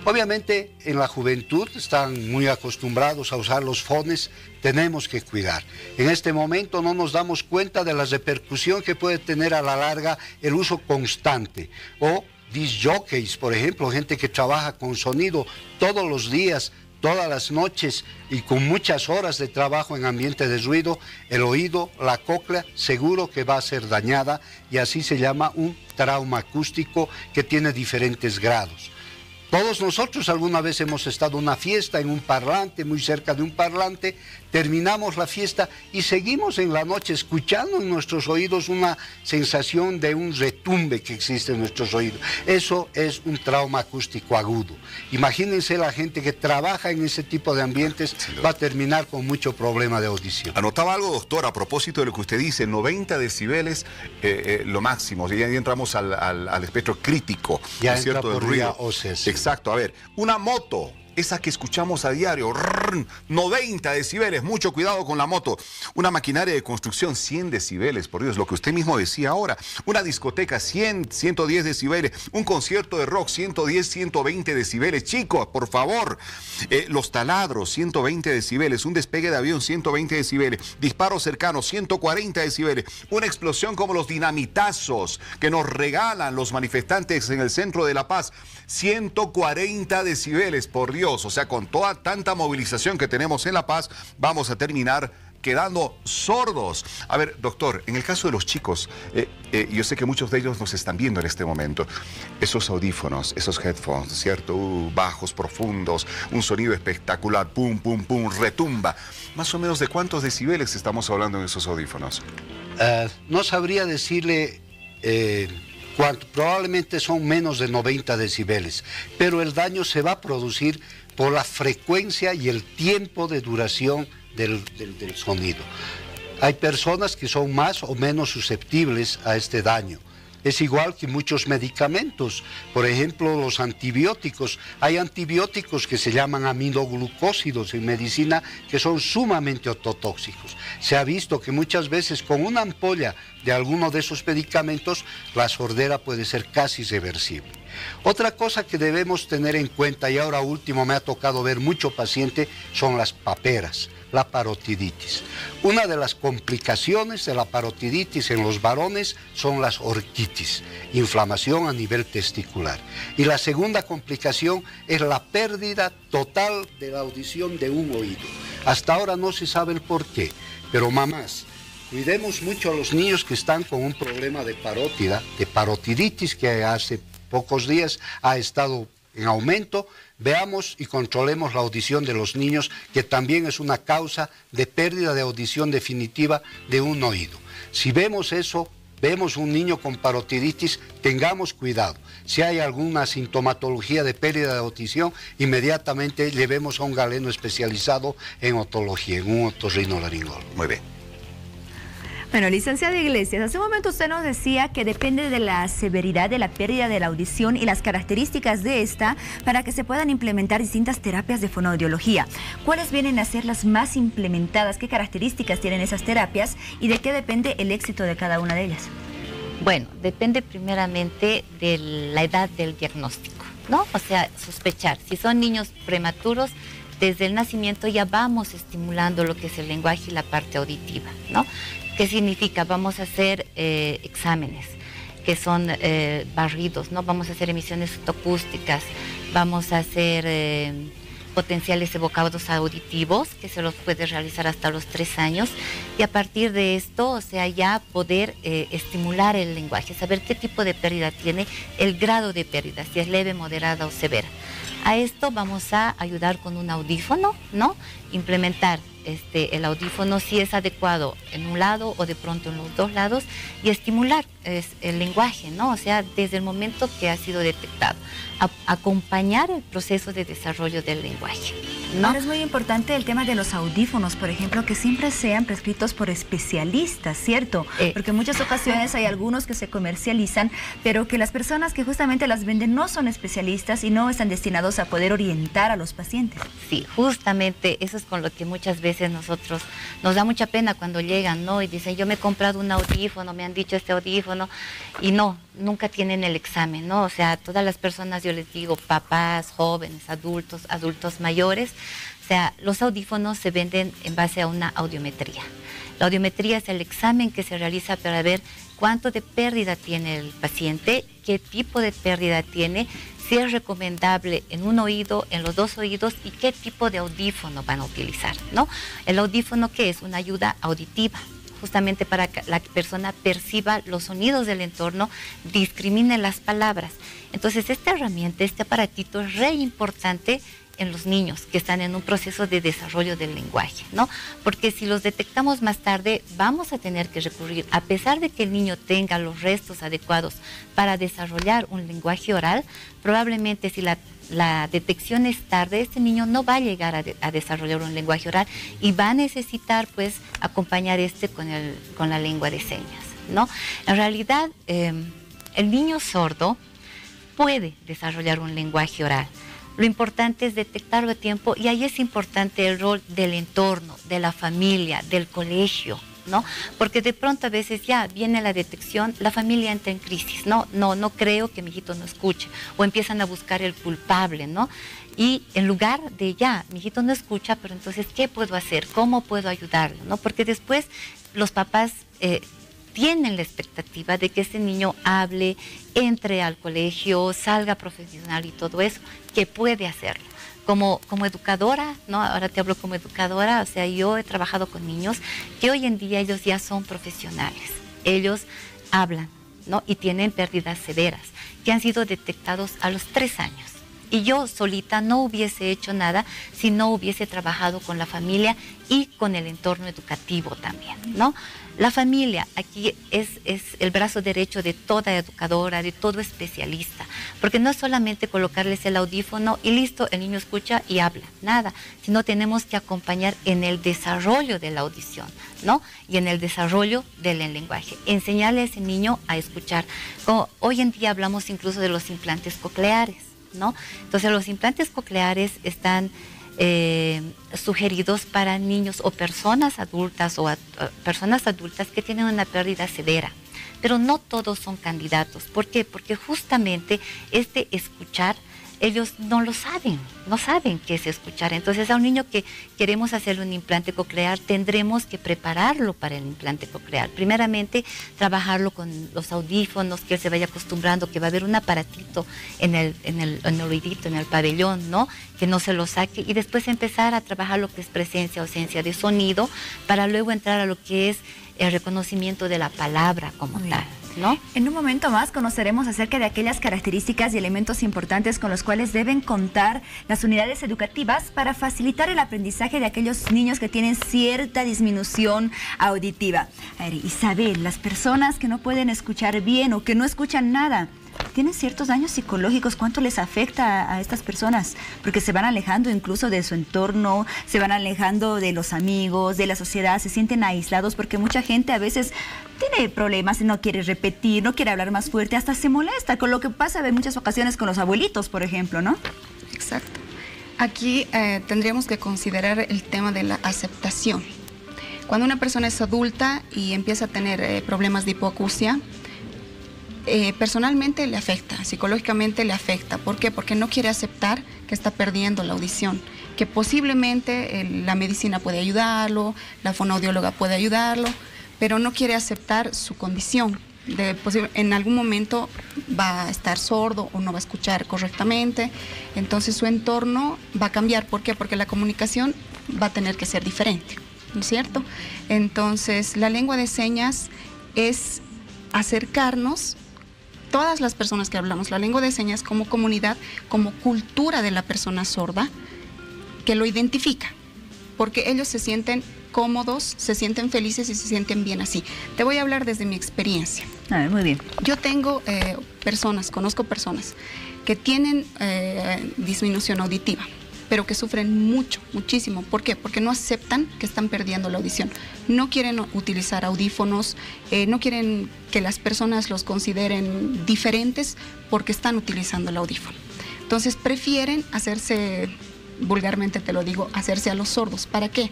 Obviamente en la juventud están muy acostumbrados a usar los fones, tenemos que cuidar. En este momento no nos damos cuenta de la repercusión que puede tener a la larga el uso constante. O disc jockeys, por ejemplo, gente que trabaja con sonido todos los días, todas las noches y con muchas horas de trabajo en ambiente de ruido, el oído, la cóclea, seguro que va a ser dañada y así se llama un trauma acústico que tiene diferentes grados. Todos nosotros alguna vez hemos estado en una fiesta, en un parlante, muy cerca de un parlante, terminamos la fiesta y seguimos en la noche escuchando en nuestros oídos una sensación de un retumbe que existe en nuestros oídos. Eso es un trauma acústico agudo. Imagínense la gente que trabaja en ese tipo de ambientes, va a terminar con mucho problema de audición. Anotaba algo, doctor, a propósito de lo que usted dice, 90 decibeles, lo máximo, ya entramos al espectro crítico, ya ¿no es cierto?, del ruido. OCS. Exacto, a ver, una moto, esa que escuchamos a diario, 90 decibeles, mucho cuidado con la moto. Una maquinaria de construcción, 100 decibeles, por Dios, lo que usted mismo decía ahora. Una discoteca, 100, 110 decibeles. Un concierto de rock, 110, 120 decibeles. Chicos, por favor. Los taladros, 120 decibeles. Un despegue de avión, 120 decibeles. Disparos cercanos, 140 decibeles. Una explosión como los dinamitazos que nos regalan los manifestantes en el centro de La Paz, 140 decibeles, por Dios. O sea, con toda tanta movilización que tenemos en La Paz, vamos a terminar quedando sordos. A ver, doctor, en el caso de los chicos, yo sé que muchos de ellos nos están viendo en este momento. Esos audífonos, esos headphones, ¿cierto? Bajos, profundos, un sonido espectacular, pum, pum, pum, retumba. Más o menos, ¿de cuántos decibeles estamos hablando en esos audífonos? No sabría decirle cuánto, probablemente son menos de 90 decibeles, pero el daño se va a producir por la frecuencia y el tiempo de duración del sonido. Hay personas que son más o menos susceptibles a este daño. Es igual que muchos medicamentos, por ejemplo los antibióticos. Hay antibióticos que se llaman aminoglucósidos en medicina que son sumamente ototóxicos. Se ha visto que muchas veces con una ampolla de alguno de esos medicamentos la sordera puede ser casi irreversible. Otra cosa que debemos tener en cuenta, y ahora último me ha tocado ver mucho paciente, son las paperas, la parotiditis. Una de las complicaciones de la parotiditis en los varones son las orquitis, inflamación a nivel testicular. Y la segunda complicación es la pérdida total de la audición de un oído. Hasta ahora no se sabe el por qué, pero mamás, cuidemos mucho a los niños que están con un problema de parótida, de parotiditis, que hace pocos días ha estado en aumento. Veamos y controlemos la audición de los niños, que también es una causa de pérdida de audición definitiva de un oído. Si vemos eso, vemos un niño con parotiditis, tengamos cuidado. Si hay alguna sintomatología de pérdida de audición, inmediatamente llevemos a un galeno especializado en otología, en un otorrinolaringólogo. Muy bien. Bueno, licenciado Iglesias, hace un momento usted nos decía que depende de la severidad de la pérdida de la audición y las características de esta para que se puedan implementar distintas terapias de fonoaudiología. ¿Cuáles vienen a ser las más implementadas? ¿Qué características tienen esas terapias? ¿Y de qué depende el éxito de cada una de ellas? Bueno, depende primeramente de la edad del diagnóstico, ¿no? O sea, sospechar. Si son niños prematuros, desde el nacimiento ya vamos estimulando lo que es el lenguaje y la parte auditiva, ¿no? ¿Qué significa? Vamos a hacer exámenes que son barridos, ¿no? Vamos a hacer emisiones fotoacústicas, vamos a hacer potenciales evocados auditivos, que se los puede realizar hasta los 3 años, y a partir de esto, o sea, ya poder estimular el lenguaje, saber qué tipo de pérdida tiene, el grado de pérdida, si es leve, moderada o severa. A esto vamos a ayudar con un audífono, ¿no? Implementar el audífono si es adecuado en un lado o de pronto en los dos lados, y estimular el lenguaje, ¿no? O sea, desde el momento que ha sido detectado, acompañar el proceso de desarrollo del lenguaje, ¿no? Ahora es muy importante el tema de los audífonos, por ejemplo, que siempre sean prescritos por especialistas, ¿cierto? Porque en muchas ocasiones hay algunos que se comercializan, pero que las personas que justamente las venden no son especialistas y no están destinados a poder orientar a los pacientes. Sí, justamente eso es con lo que muchas veces nosotros nos da mucha pena cuando llegan, ¿no? Y dicen, yo me he comprado un audífono, me han dicho este audífono, y no, nunca tienen el examen, ¿no? O sea, todas las personas, yo les digo, papás, jóvenes, adultos mayores, o sea, los audífonos se venden en base a una audiometría. La audiometría es el examen que se realiza para ver cuánto de pérdida tiene el paciente, qué tipo de pérdida tiene, si es recomendable en un oído, en los dos oídos, y qué tipo de audífono van a utilizar, ¿no? El audífono, ¿qué es? Una ayuda auditiva. justamente para que la persona perciba los sonidos del entorno, discrimine las palabras. Entonces esta herramienta, este aparatito es re importante en los niños que están en un proceso de desarrollo del lenguaje, ¿no? Porque si los detectamos más tarde, vamos a tener que recurrir, a pesar de que el niño tenga los restos adecuados para desarrollar un lenguaje oral, probablemente si la detección es tarde, este niño no va a llegar a desarrollar un lenguaje oral y va a necesitar, pues, acompañar con la lengua de señas, ¿no? En realidad, el niño sordo puede desarrollar un lenguaje oral. Lo importante es detectarlo a tiempo y ahí es importante el rol del entorno, de la familia, del colegio, ¿no? Porque de pronto a veces ya viene la detección, la familia entra en crisis, no creo que mi hijito no escuche, o empiezan a buscar el culpable, ¿no? Y en lugar de ya, mi hijito no escucha, pero entonces, ¿qué puedo hacer? ¿Cómo puedo ayudarlo? ¿No? Porque después los papás tienen la expectativa de que ese niño hable, entre al colegio, salga profesional y todo eso, que puede hacerlo. Como educadora, ¿no? Ahora te hablo como educadora, o sea, yo he trabajado con niños que hoy en día ellos ya son profesionales. Ellos hablan, ¿no? Y tienen pérdidas severas, que han sido detectados a los 3 años. Y yo solita no hubiese hecho nada si no hubiese trabajado con la familia y con el entorno educativo también, ¿no? La familia aquí es el brazo derecho de toda educadora, de todo especialista, porque no es solamente colocarles el audífono y listo, el niño escucha y habla, nada, sino tenemos que acompañar en el desarrollo de la audición, ¿no? Y en el desarrollo del lenguaje, enseñarle a ese niño a escuchar. Como hoy en día hablamos incluso de los implantes cocleares, ¿no? Entonces los implantes cocleares están sugeridos para niños o personas adultas personas adultas que tienen una pérdida severa, pero no todos son candidatos. ¿Por qué? Porque justamente escuchar, ellos no lo saben, no saben qué es escuchar. Entonces a un niño que queremos hacerle un implante coclear, tendremos que prepararlo para el implante coclear. Primeramente, trabajarlo con los audífonos, que él se vaya acostumbrando, que va a haber un aparatito en el oídito, en el pabellón, ¿no? Que no se lo saque, y después empezar a trabajar lo que es presencia, ausencia de sonido, para luego entrar a lo que es el reconocimiento de la palabra como tal, ¿no? En un momento más conoceremos acerca de aquellas características y elementos importantes con los cuales deben contar las unidades educativas para facilitar el aprendizaje de aquellos niños que tienen cierta disminución auditiva. A ver, Isabel, las personas que no pueden escuchar bien o que no escuchan nada, ¿tienen ciertos daños psicológicos? ¿Cuánto les afecta a estas personas? Porque se van alejando incluso de su entorno, se van alejando de los amigos, de la sociedad, se sienten aislados porque mucha gente a veces tiene problemas, no quiere repetir, no quiere hablar más fuerte, hasta se molesta, con lo que pasa en muchas ocasiones con los abuelitos, por ejemplo, ¿no? Exacto. Aquí tendríamos que considerar el tema de la aceptación. Cuando una persona es adulta y empieza a tener problemas de hipoacusia, personalmente le afecta, psicológicamente le afecta. ¿Por qué? Porque no quiere aceptar que está perdiendo la audición, que posiblemente la medicina puede ayudarlo, la fonoaudióloga puede ayudarlo, pero no quiere aceptar su condición. En algún momento va a estar sordo o no va a escuchar correctamente, entonces su entorno va a cambiar. ¿Por qué? Porque la comunicación va a tener que ser diferente, ¿no es cierto? Entonces la lengua de señas es acercarnos, todas las personas que hablamos la lengua de señas como comunidad, como cultura de la persona sorda, que lo identifica, porque ellos se sienten cómodos, se sienten felices y se sienten bien así. Te voy a hablar desde mi experiencia. A ver, muy bien. Yo tengo conozco personas que tienen disminución auditiva, pero que sufren muchísimo. ¿Por qué? Porque no aceptan que están perdiendo la audición. No quieren utilizar audífonos, no quieren que las personas los consideren diferentes porque están utilizando el audífono. Entonces prefieren hacerse, vulgarmente te lo digo, hacerse a los sordos. ¿Para qué?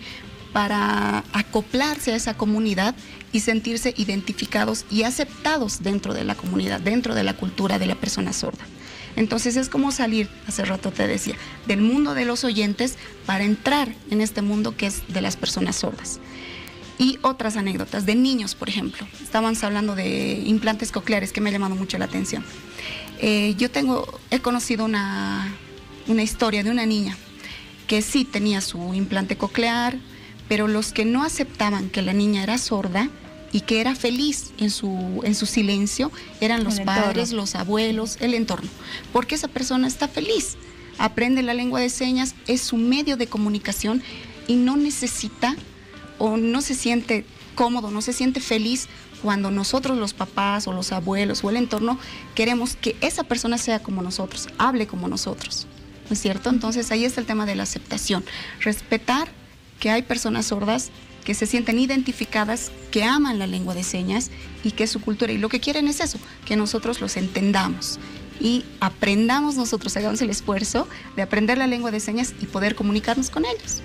Para acoplarse a esa comunidad y sentirse identificados y aceptados dentro de la comunidad, dentro de la cultura de la persona sorda. Entonces es como salir, hace rato te decía, del mundo de los oyentes para entrar en este mundo que es de las personas sordas. Y otras anécdotas de niños, por ejemplo. Estábamos hablando de implantes cocleares que me ha llamado mucho la atención. He conocido una historia de una niña que sí tenía su implante coclear, pero los que no aceptaban que la niña era sorda y que era feliz en su silencio eran los padres, los abuelos, el entorno, porque esa persona está feliz, aprende la lengua de señas, es su medio de comunicación y no necesita o no se siente cómodo, no se siente feliz cuando nosotros los papás o los abuelos o el entorno queremos que esa persona sea como nosotros, hable como nosotros, ¿no es cierto? Entonces ahí está el tema de la aceptación, respetar que hay personas sordas que se sienten identificadas, que aman la lengua de señas y que es su cultura. Y lo que quieren es eso, que nosotros los entendamos y aprendamos nosotros, hagamos el esfuerzo de aprender la lengua de señas y poder comunicarnos con ellos.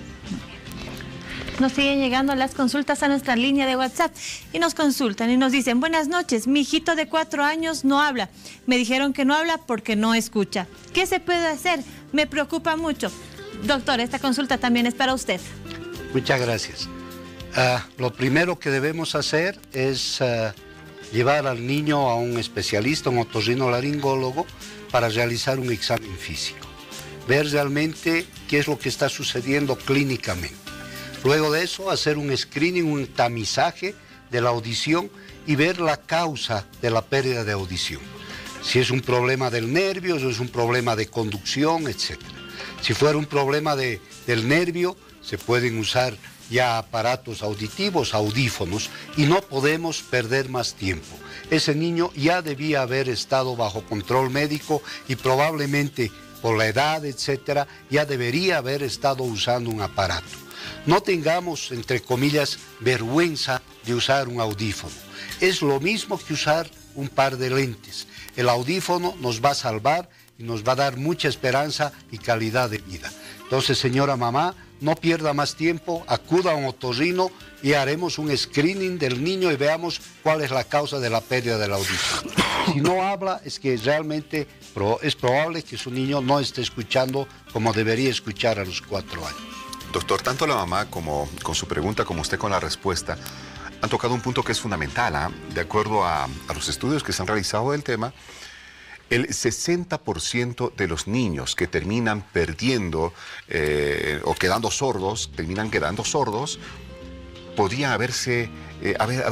Nos siguen llegando las consultas a nuestra línea de WhatsApp y nos consultan y nos dicen: buenas noches, mi hijito de 4 años no habla. Me dijeron que no habla porque no escucha. ¿Qué se puede hacer? Me preocupa mucho. Doctor, esta consulta también es para usted. Muchas gracias. Lo primero que debemos hacer es llevar al niño a un especialista, un otorrinolaringólogo, para realizar un examen físico. Ver realmente qué es lo que está sucediendo clínicamente. Luego de eso, hacer un screening, un tamizaje de la audición y ver la causa de la pérdida de audición. Si es un problema del nervio, si es un problema de conducción, etc. Si fuera un problema del nervio, se pueden usar ya aparatos auditivos, audífonos, y no podemos perder más tiempo. Ese niño ya debía haber estado bajo control médico y probablemente por la edad, etcétera, ya debería haber estado usando un aparato. No tengamos, entre comillas, vergüenza de usar un audífono. Es lo mismo que usar un par de lentes. El audífono nos va a salvar y nos va a dar mucha esperanza y calidad de vida. Entonces, señora mamá, no pierda más tiempo, acuda a un otorrino y haremos un screening del niño y veamos cuál es la causa de la pérdida de la audición. Si no habla, es que realmente es probable que su niño no esté escuchando como debería escuchar a los 4 años. Doctor, tanto la mamá como con su pregunta como usted con la respuesta han tocado un punto que es fundamental. De acuerdo a los estudios que se han realizado del tema, el 60% de los niños que terminan perdiendo o quedando sordos, podrían haber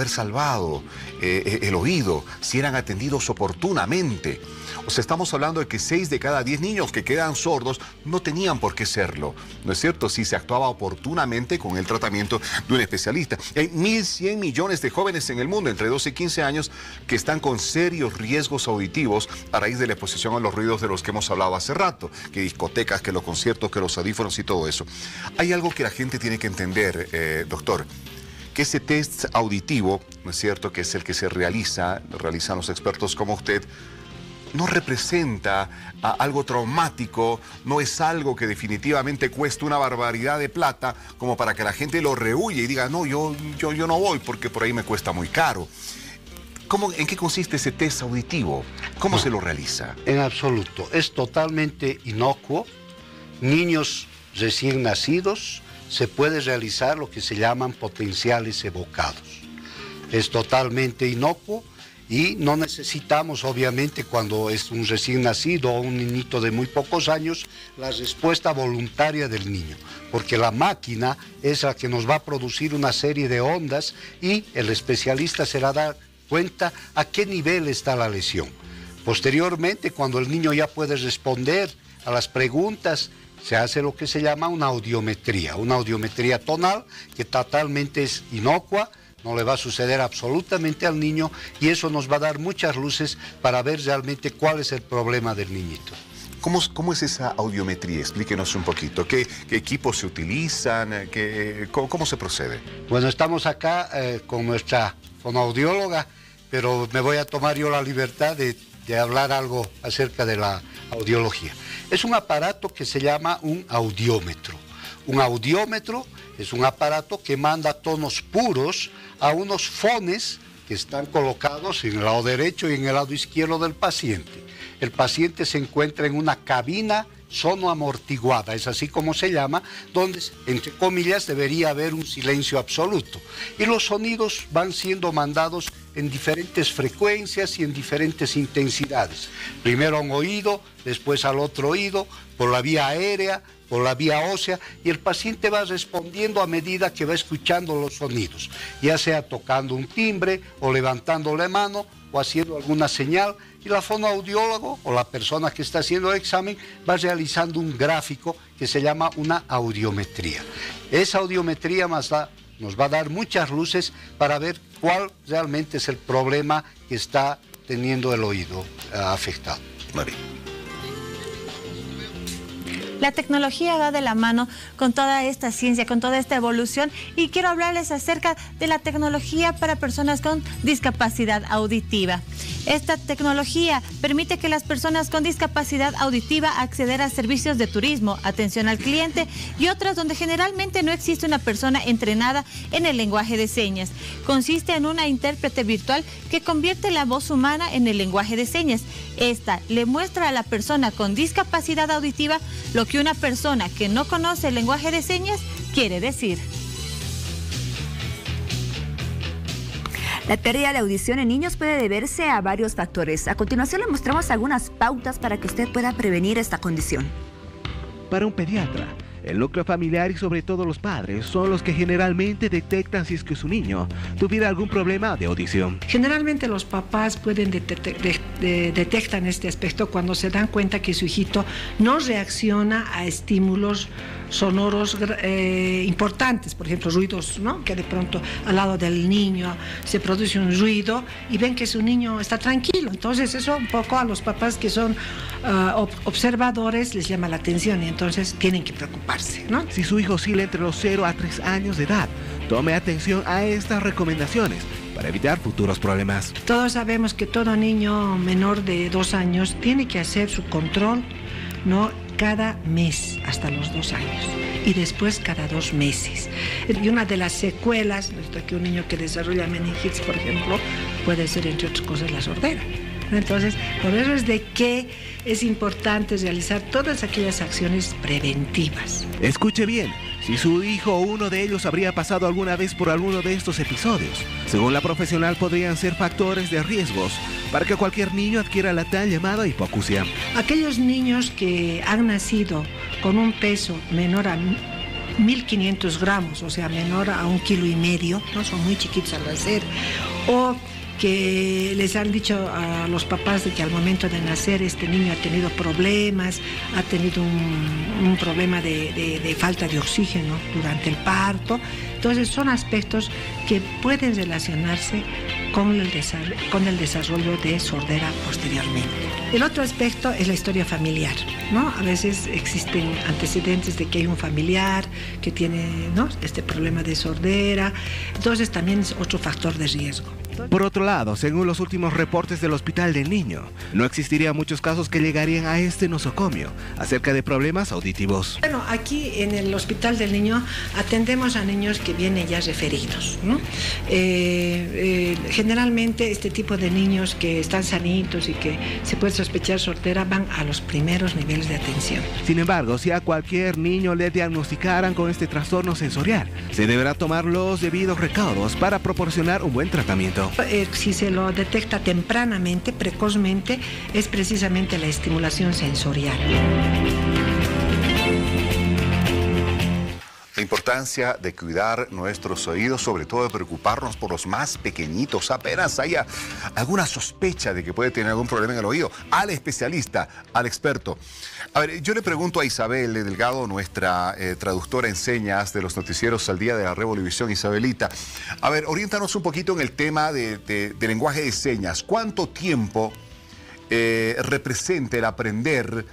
salvado el oído si eran atendidos oportunamente. O sea, estamos hablando de que 6 de cada 10 niños que quedan sordos no tenían por qué serlo, ¿no es cierto? Si se actuaba oportunamente con el tratamiento de un especialista. Hay 1.100 millones de jóvenes en el mundo, entre 12 y 15 años, que están con serios riesgos auditivos a raíz de la exposición a los ruidos de los que hemos hablado hace rato, que discotecas, que los conciertos, que los audífonos y todo eso. Hay algo que la gente tiene que entender, doctor, que ese test auditivo, ¿no es cierto?, que es el que se realizan los expertos como usted, no representa algo traumático, no es algo que definitivamente cueste una barbaridad de plata como para que la gente lo rehuya y diga, no, yo no voy porque por ahí me cuesta muy caro. ¿En qué consiste ese test auditivo? ¿Cómo se lo realiza? En absoluto, es totalmente inocuo. Niños recién nacidos se puede realizar lo que se llaman potenciales evocados. Es totalmente inocuo. Y no necesitamos, obviamente, cuando es un recién nacido o un niñito de muy pocos años, la respuesta voluntaria del niño, porque la máquina es la que nos va a producir una serie de ondas y el especialista se va a dar cuenta a qué nivel está la lesión. Posteriormente, cuando el niño ya puede responder a las preguntas, se hace lo que se llama una audiometría tonal, que totalmente es inocua. No le va a suceder absolutamente al niño y eso nos va a dar muchas luces para ver realmente cuál es el problema del niñito. ¿Cómo es esa audiometría? Explíquenos un poquito. ¿Qué equipos se utilizan? ¿Cómo se procede? Bueno, estamos acá con nuestra fonoaudióloga, pero me voy a tomar yo la libertad de hablar algo acerca de la audiología. Es un aparato que se llama un audiómetro. Un audiómetro es un aparato que manda tonos puros a unos fones que están colocados en el lado derecho y en el lado izquierdo del paciente. El paciente se encuentra en una cabina sonoamortiguada, es así como se llama, donde, entre comillas, debería haber un silencio absoluto. Y los sonidos van siendo mandados en diferentes frecuencias y en diferentes intensidades. Primero a un oído, después al otro oído, por la vía aérea, por la vía ósea, y el paciente va respondiendo a medida que va escuchando los sonidos, ya sea tocando un timbre o levantando la mano o haciendo alguna señal, y la fonoaudiólogo o la persona que está haciendo el examen va realizando un gráfico que se llama una audiometría. Esa audiometría nos va a dar muchas luces para ver cuál realmente es el problema que está teniendo el oído afectado. María. La tecnología va de la mano con toda esta ciencia, con toda esta evolución, y quiero hablarles acerca de la tecnología para personas con discapacidad auditiva. Esta tecnología permite que las personas con discapacidad auditiva acceder a servicios de turismo, atención al cliente y otras donde generalmente no existe una persona entrenada en el lenguaje de señas. Consiste en una intérprete virtual que convierte la voz humana en el lenguaje de señas. Esta le muestra a la persona con discapacidad auditiva lo que una persona que no conoce el lenguaje de señas quiere decir. La pérdida de audición en niños puede deberse a varios factores. A continuación le mostramos algunas pautas para que usted pueda prevenir esta condición. Para un pediatra, el núcleo familiar y sobre todo los padres son los que generalmente detectan si es que su niño tuviera algún problema de audición. Generalmente los papás pueden detectan este aspecto cuando se dan cuenta que su hijito no reacciona a estímulos sonoros importantes, por ejemplo ruidos, ¿no? Que de pronto al lado del niño se produce un ruido y ven que su niño está tranquilo. Entonces eso un poco a los papás que son observadores les llama la atención y entonces tienen que preocuparse, ¿no? Si su hijo oscila entre los 0 a 3 años de edad, tome atención a estas recomendaciones para evitar futuros problemas. Todos sabemos que todo niño menor de 2 años tiene que hacer su control, ¿no? Cada mes hasta los 2 años y después cada 2 meses. Y una de las secuelas, que un niño que desarrolla meningitis, por ejemplo, puede ser entre otras cosas la sordera. Entonces, por eso es de que es importante realizar todas aquellas acciones preventivas. Escuche bien, si su hijo o uno de ellos habría pasado alguna vez por alguno de estos episodios, según la profesional podrían ser factores de riesgos para que cualquier niño adquiera la tan llamada hipoacusia. Aquellos niños que han nacido con un peso menor a 1.500 gramos, o sea, menor a 1,5 kilos, ¿no? Son muy chiquitos al nacer, o que les han dicho a los papás de que al momento de nacer este niño ha tenido problemas, ha tenido un problema de falta de oxígeno durante el parto. Entonces son aspectos que pueden relacionarse con el desarrollo de sordera posteriormente. El otro aspecto es la historia familiar, ¿no? A veces existen antecedentes de que hay un familiar que tiene, ¿no?, este problema de sordera, entonces también es otro factor de riesgo. Por otro lado, según los últimos reportes del Hospital del Niño, no existirían muchos casos que llegarían a este nosocomio acerca de problemas auditivos. Bueno, aquí en el Hospital del Niño atendemos a niños que vienen ya referidos, ¿no? Generalmente este tipo de niños que están sanitos y que se puede sospechar sordera van a los primeros niveles de atención. Sin embargo, si a cualquier niño le diagnosticaran con este trastorno sensorial, se deberá tomar los debidos recaudos para proporcionar un buen tratamiento. Si se lo detecta tempranamente, precozmente, es precisamente la estimulación sensorial. La importancia de cuidar nuestros oídos, sobre todo de preocuparnos por los más pequeñitos. Apenas haya alguna sospecha de que puede tener algún problema en el oído, al especialista, al experto. A ver, yo le pregunto a Isabel Delgado, nuestra traductora en señas de los noticieros al día de la Revolución. Isabelita, a ver, oriéntanos un poquito en el tema de lenguaje de señas. ¿Cuánto tiempo representa el aprender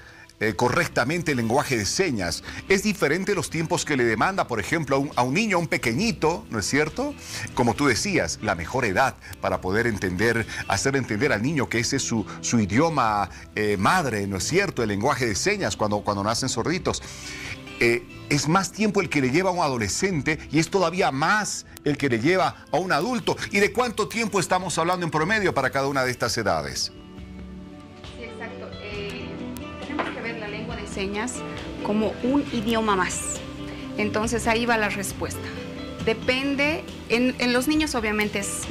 correctamente el lenguaje de señas? ¿Es diferente los tiempos que le demanda, por ejemplo, a un niño, a un pequeñito, ¿no es cierto? Como tú decías, la mejor edad para poder entender, hacer entender al niño que ese es su idioma madre, ¿no es cierto? El lenguaje de señas cuando nacen sorditos. Es más tiempo el que le lleva a un adolescente y es todavía más el que le lleva a un adulto. ¿Y de cuánto tiempo estamos hablando en promedio para cada una de estas edades? Señas como un idioma más. Entonces ahí va la respuesta. Depende En los niños obviamente es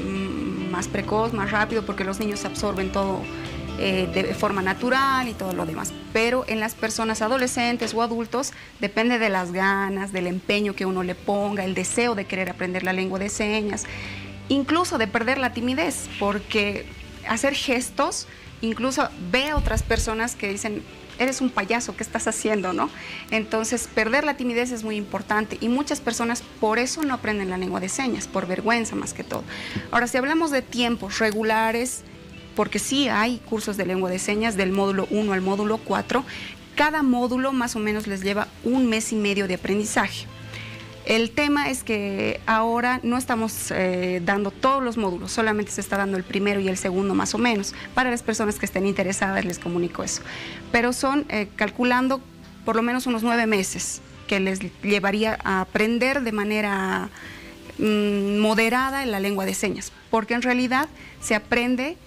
más precoz, más rápido, porque los niños absorben todo de forma natural y todo lo demás. Pero en las personas adolescentes o adultos depende de las ganas, del empeño que uno le ponga, el deseo de querer aprender la lengua de señas, incluso de perder la timidez, porque hacer gestos, incluso ve a otras personas que dicen, eres un payaso, ¿qué estás haciendo, no? Entonces, perder la timidez es muy importante y muchas personas por eso no aprenden la lengua de señas, por vergüenza más que todo. Ahora, si hablamos de tiempos regulares, porque sí hay cursos de lengua de señas del módulo 1 al módulo 4, cada módulo más o menos les lleva 1 mes y medio de aprendizaje. El tema es que ahora no estamos dando todos los módulos, solamente se está dando el primero y el segundo más o menos. Para las personas que estén interesadas les comunico eso. Pero son calculando por lo menos unos 9 meses que les llevaría a aprender de manera moderada la lengua de señas, porque en realidad se aprende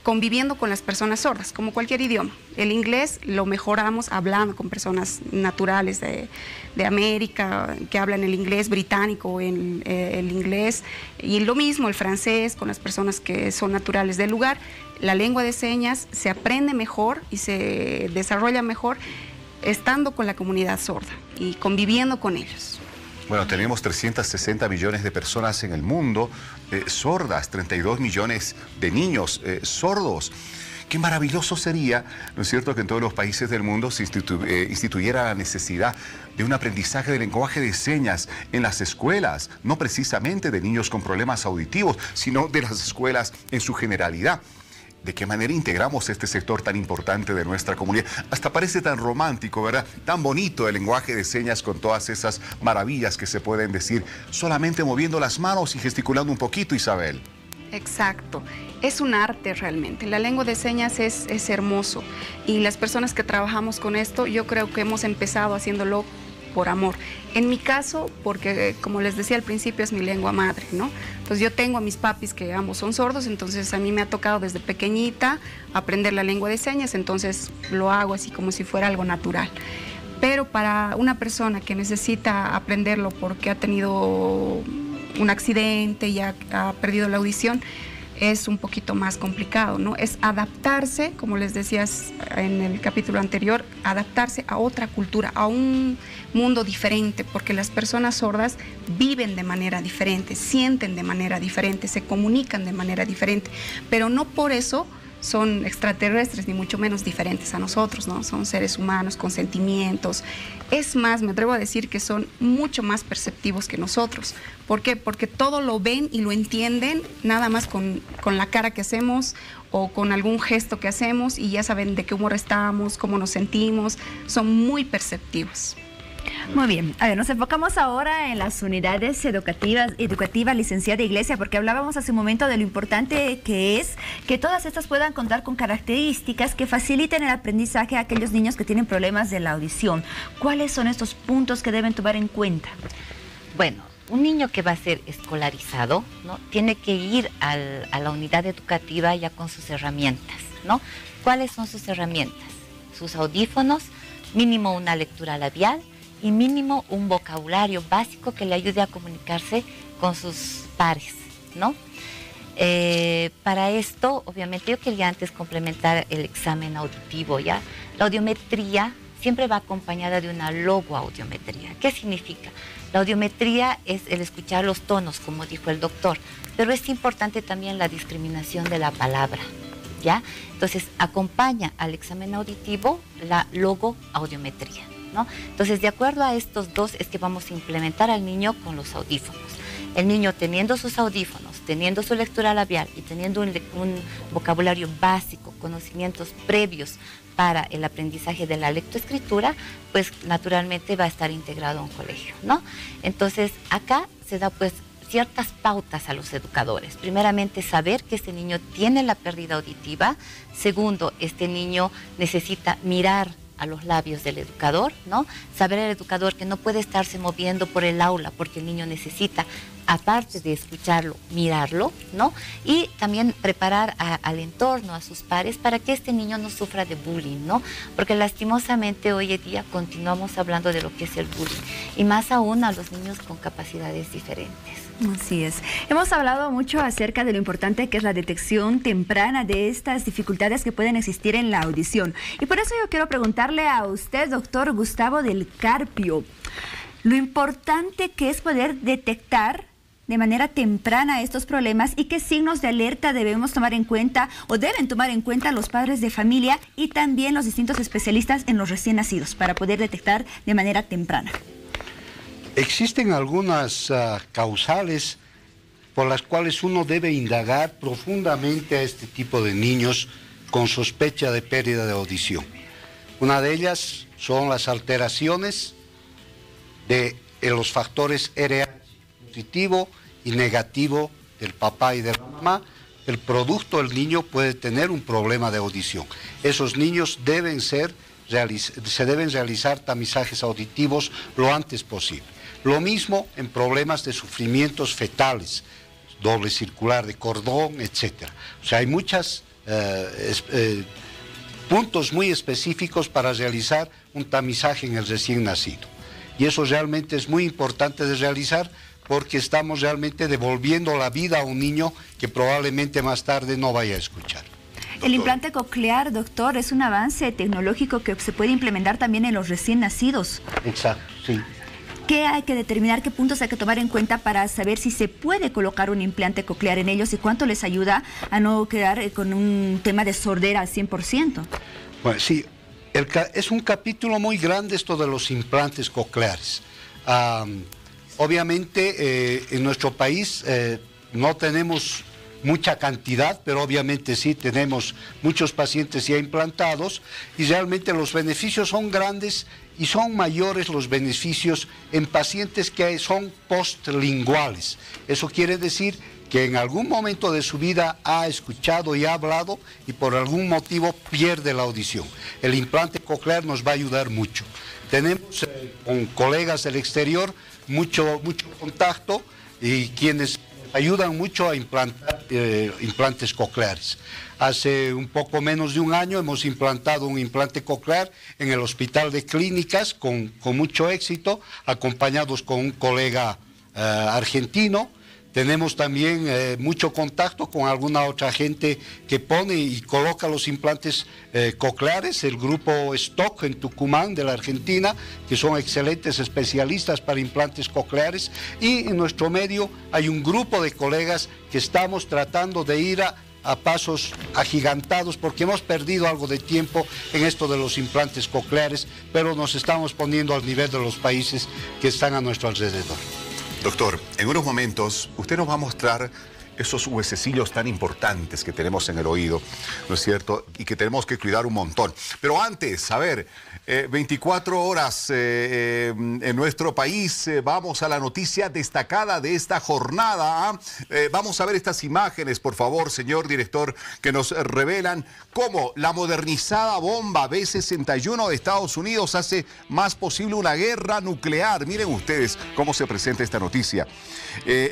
conviviendo con las personas sordas, como cualquier idioma. El inglés lo mejoramos hablando con personas naturales de América, que hablan el inglés británico, el inglés, y lo mismo el francés con las personas que son naturales del lugar. La lengua de señas se aprende mejor y se desarrolla mejor estando con la comunidad sorda y conviviendo con ellos. Bueno, tenemos 360 millones de personas en el mundo sordas, 32 millones de niños sordos. Qué maravilloso sería, ¿no es cierto?, que en todos los países del mundo se instituyera la necesidad de un aprendizaje de lenguaje de señas en las escuelas, no precisamente de niños con problemas auditivos, sino de las escuelas en su generalidad. ¿De qué manera integramos este sector tan importante de nuestra comunidad? Hasta parece tan romántico, ¿verdad? Tan bonito el lenguaje de señas con todas esas maravillas que se pueden decir solamente moviendo las manos y gesticulando un poquito, Isabel. Exacto, es un arte realmente. La lengua de señas es hermoso y las personas que trabajamos con esto, yo creo que hemos empezado haciéndolo por amor. En mi caso, porque como les decía al principio, es mi lengua madre, ¿no? Entonces yo tengo a mis papis que ambos son sordos, entonces a mí me ha tocado desde pequeñita aprender la lengua de señas, entonces lo hago así como si fuera algo natural. Pero para una persona que necesita aprenderlo porque ha tenido un accidente y ha perdido la audición, es un poquito más complicado, ¿no? Es adaptarse, como les decías en el capítulo anterior, adaptarse a otra cultura, a un mundo diferente, porque las personas sordas viven de manera diferente, sienten de manera diferente, se comunican de manera diferente, pero no por eso son extraterrestres, ni mucho menos diferentes a nosotros, ¿no? Son seres humanos con sentimientos. Es más, me atrevo a decir que son mucho más perceptivos que nosotros. ¿Por qué? Porque todo lo ven y lo entienden nada más con la cara que hacemos o con algún gesto que hacemos y ya saben de qué humor estamos, cómo nos sentimos. Son muy perceptivos. Muy bien, a ver, nos enfocamos ahora en las unidades educativas, licenciada Iglesia, porque hablábamos hace un momento de lo importante que es que todas estas puedan contar con características que faciliten el aprendizaje a aquellos niños que tienen problemas de la audición. ¿Cuáles son estos puntos que deben tomar en cuenta? Bueno, un niño que va a ser escolarizado, ¿no?, tiene que ir a la unidad educativa ya con sus herramientas, ¿no? ¿Cuáles son sus herramientas? Sus audífonos, mínimo una lectura labial, y mínimo un vocabulario básico que le ayude a comunicarse con sus pares, ¿no? Para esto, obviamente, yo quería antes complementar el examen auditivo, ¿ya? La audiometría siempre va acompañada de una logoaudiometría. ¿Qué significa? La audiometría es el escuchar los tonos, como dijo el doctor, pero es importante también la discriminación de la palabra, ¿ya? Entonces, acompaña al examen auditivo la logoaudiometría, ¿no? Entonces, de acuerdo a estos dos es que vamos a implementar al niño con los audífonos. El niño teniendo sus audífonos, teniendo su lectura labial y teniendo un vocabulario básico, conocimientos previos para el aprendizaje de la lectoescritura, pues naturalmente va a estar integrado a un colegio, ¿no? Entonces, acá se da pues ciertas pautas a los educadores. Primeramente, saber que este niño tiene la pérdida auditiva. Segundo, este niño necesita mirar a los labios del educador, ¿no? Saber el educador que no puede estarse moviendo por el aula porque el niño necesita, aparte de escucharlo, mirarlo, ¿no? Y también preparar al entorno, a sus pares, para que este niño no sufra de bullying, ¿no? Porque lastimosamente hoy en día continuamos hablando de lo que es el bullying, y más aún a los niños con capacidades diferentes. Así es. Hemos hablado mucho acerca de lo importante que es la detección temprana de estas dificultades que pueden existir en la audición. Y por eso yo quiero preguntarle a usted, doctor Gustavo del Carpio, lo importante que es poder detectar de manera temprana estos problemas y qué signos de alerta debemos tomar en cuenta o deben tomar en cuenta los padres de familia y también los distintos especialistas en los recién nacidos para poder detectar de manera temprana. Existen algunas causales por las cuales uno debe indagar profundamente a este tipo de niños con sospecha de pérdida de audición. Una de ellas son las alteraciones de los factores RH positivo y negativo del papá y de la mamá. El producto del niño puede tener un problema de audición. Esos niños se deben realizar tamizajes auditivos lo antes posible. Lo mismo en problemas de sufrimientos fetales, doble circular de cordón, etc. O sea, hay muchos puntos muy específicos para realizar un tamizaje en el recién nacido. Y eso realmente es muy importante de realizar porque estamos realmente devolviendo la vida a un niño que probablemente más tarde no vaya a escuchar. El implante coclear, doctor, es un avance tecnológico que se puede implementar también en los recién nacidos. Exacto, sí. ¿Qué hay que determinar, qué puntos hay que tomar en cuenta para saber si se puede colocar un implante coclear en ellos y cuánto les ayuda a no quedar con un tema de sordera al 100%? Bueno, sí, es un capítulo muy grande esto de los implantes cocleares. Obviamente en nuestro país no tenemos mucha cantidad, pero obviamente sí tenemos muchos pacientes ya implantados y realmente los beneficios son grandes y son mayores los beneficios en pacientes que son postlinguales. Eso quiere decir que en algún momento de su vida ha escuchado y ha hablado y por algún motivo pierde la audición. El implante coclear nos va a ayudar mucho. Tenemos con colegas del exterior mucho contacto y quienes ayudan mucho a implantar implantes cocleares. Hace un poco menos de un año hemos implantado un implante coclear en el Hospital de Clínicas con mucho éxito, acompañados con un colega argentino. Tenemos también mucho contacto con alguna otra gente que pone y coloca los implantes cocleares, el grupo Stock en Tucumán de la Argentina, que son excelentes especialistas para implantes cocleares, y en nuestro medio hay un grupo de colegas que estamos tratando de ir a pasos agigantados porque hemos perdido algo de tiempo en esto de los implantes cocleares, pero nos estamos poniendo al nivel de los países que están a nuestro alrededor. Doctor, en unos momentos usted nos va a mostrar esos huesecillos tan importantes que tenemos en el oído, ¿no es cierto? Y que tenemos que cuidar un montón. Pero antes, a ver, 24 horas en nuestro país, vamos a la noticia destacada de esta jornada. Vamos a ver estas imágenes, por favor, señor director, que nos revelan cómo la modernizada bomba B-61 de Estados Unidos hace más posible una guerra nuclear. Miren ustedes cómo se presenta esta noticia.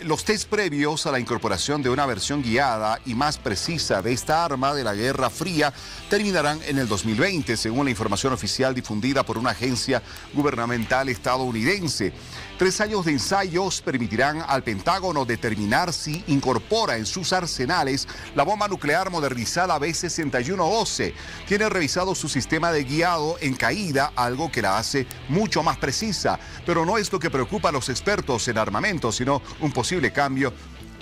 Los test previos a la incorporación de una versión guiada y más precisa de esta arma de la Guerra Fría terminarán en el 2020, según la información oficial difundida por una agencia gubernamental estadounidense. 3 años de ensayos permitirán al Pentágono determinar si incorpora en sus arsenales la bomba nuclear modernizada B-61-12. Tiene revisado su sistema de guiado en caída, algo que la hace mucho más precisa. Pero no es lo que preocupa a los expertos en armamento, sino un posible cambio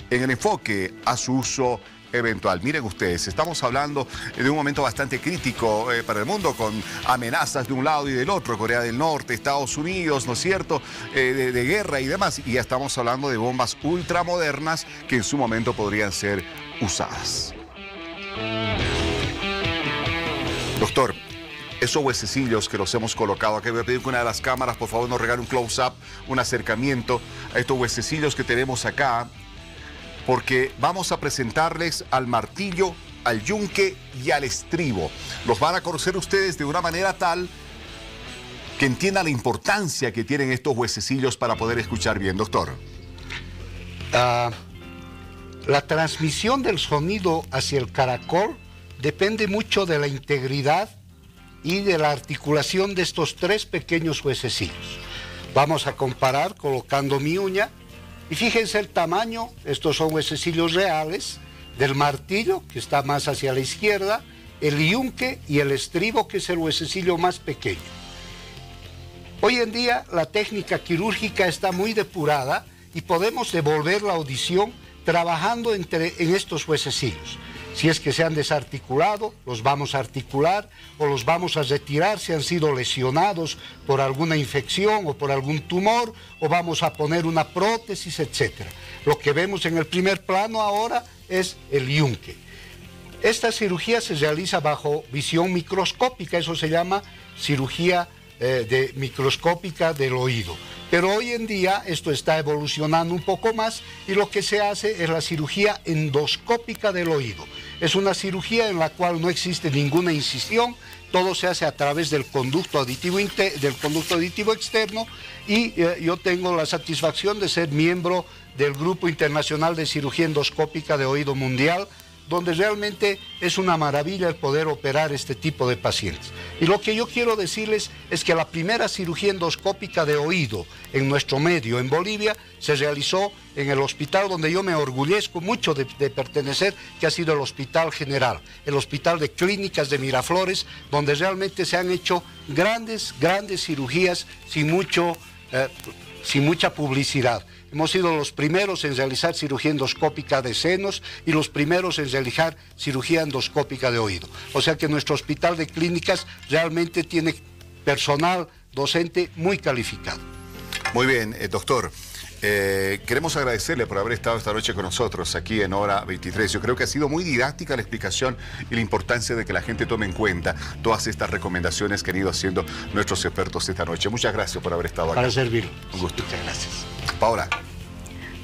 en el enfoque a su uso eventual. Miren ustedes, estamos hablando de un momento bastante crítico para el mundo, con amenazas de un lado y del otro, Corea del Norte, Estados Unidos, ¿no es cierto?, de guerra y demás. Y ya estamos hablando de bombas ultramodernas que en su momento podrían ser usadas. Doctor, esos huesecillos que los hemos colocado, aquí voy a pedir que una de las cámaras, por favor, nos regale un close-up, un acercamiento a estos huesecillos que tenemos acá, porque vamos a presentarles al martillo, al yunque y al estribo. Los van a conocer ustedes de una manera tal que entiendan la importancia que tienen estos huesecillos para poder escuchar bien, doctor. La transmisión del sonido hacia el caracol depende mucho de la integridad y de la articulación de estos 3 pequeños huesecillos. Vamos a comparar colocando mi uña Y fíjense el tamaño, estos son huesecillos reales, del martillo, que está más hacia la izquierda, el yunque y el estribo, que es el huesecillo más pequeño. Hoy en día la técnica quirúrgica está muy depurada y podemos devolver la audición trabajando en estos huesecillos. Si es que se han desarticulado, los vamos a articular o los vamos a retirar si han sido lesionados por alguna infección o por algún tumor, o vamos a poner una prótesis, etc. Lo que vemos en el primer plano ahora es el yunque. Esta cirugía se realiza bajo visión microscópica, eso se llama cirugía microscópica del oído. Pero hoy en día esto está evolucionando un poco más y lo que se hace es la cirugía endoscópica del oído. Es una cirugía en la cual no existe ninguna incisión, todo se hace a través del conducto auditivo externo, y yo tengo la satisfacción de ser miembro del Grupo Internacional de Cirugía Endoscópica de Oído Mundial, donde realmente es una maravilla el poder operar este tipo de pacientes. Y lo que yo quiero decirles es que la primera cirugía endoscópica de oído en nuestro medio, en Bolivia, se realizó en el hospital donde yo me orgullezco mucho de pertenecer, que ha sido el Hospital General, el Hospital de Clínicas de Miraflores, donde realmente se han hecho grandes cirugías sin mucha publicidad. Hemos sido los primeros en realizar cirugía endoscópica de senos y los primeros en realizar cirugía endoscópica de oído. O sea que nuestro hospital de clínicas realmente tiene personal docente muy calificado. Muy bien, doctor. Queremos agradecerle por haber estado esta noche con nosotros aquí en Hora 23. Yo creo que ha sido muy didáctica la explicación y la importancia de que la gente tome en cuenta todas estas recomendaciones que han ido haciendo nuestros expertos esta noche. Muchas gracias por haber estado acá. Para servir. Un gusto. Muchas gracias. Paola.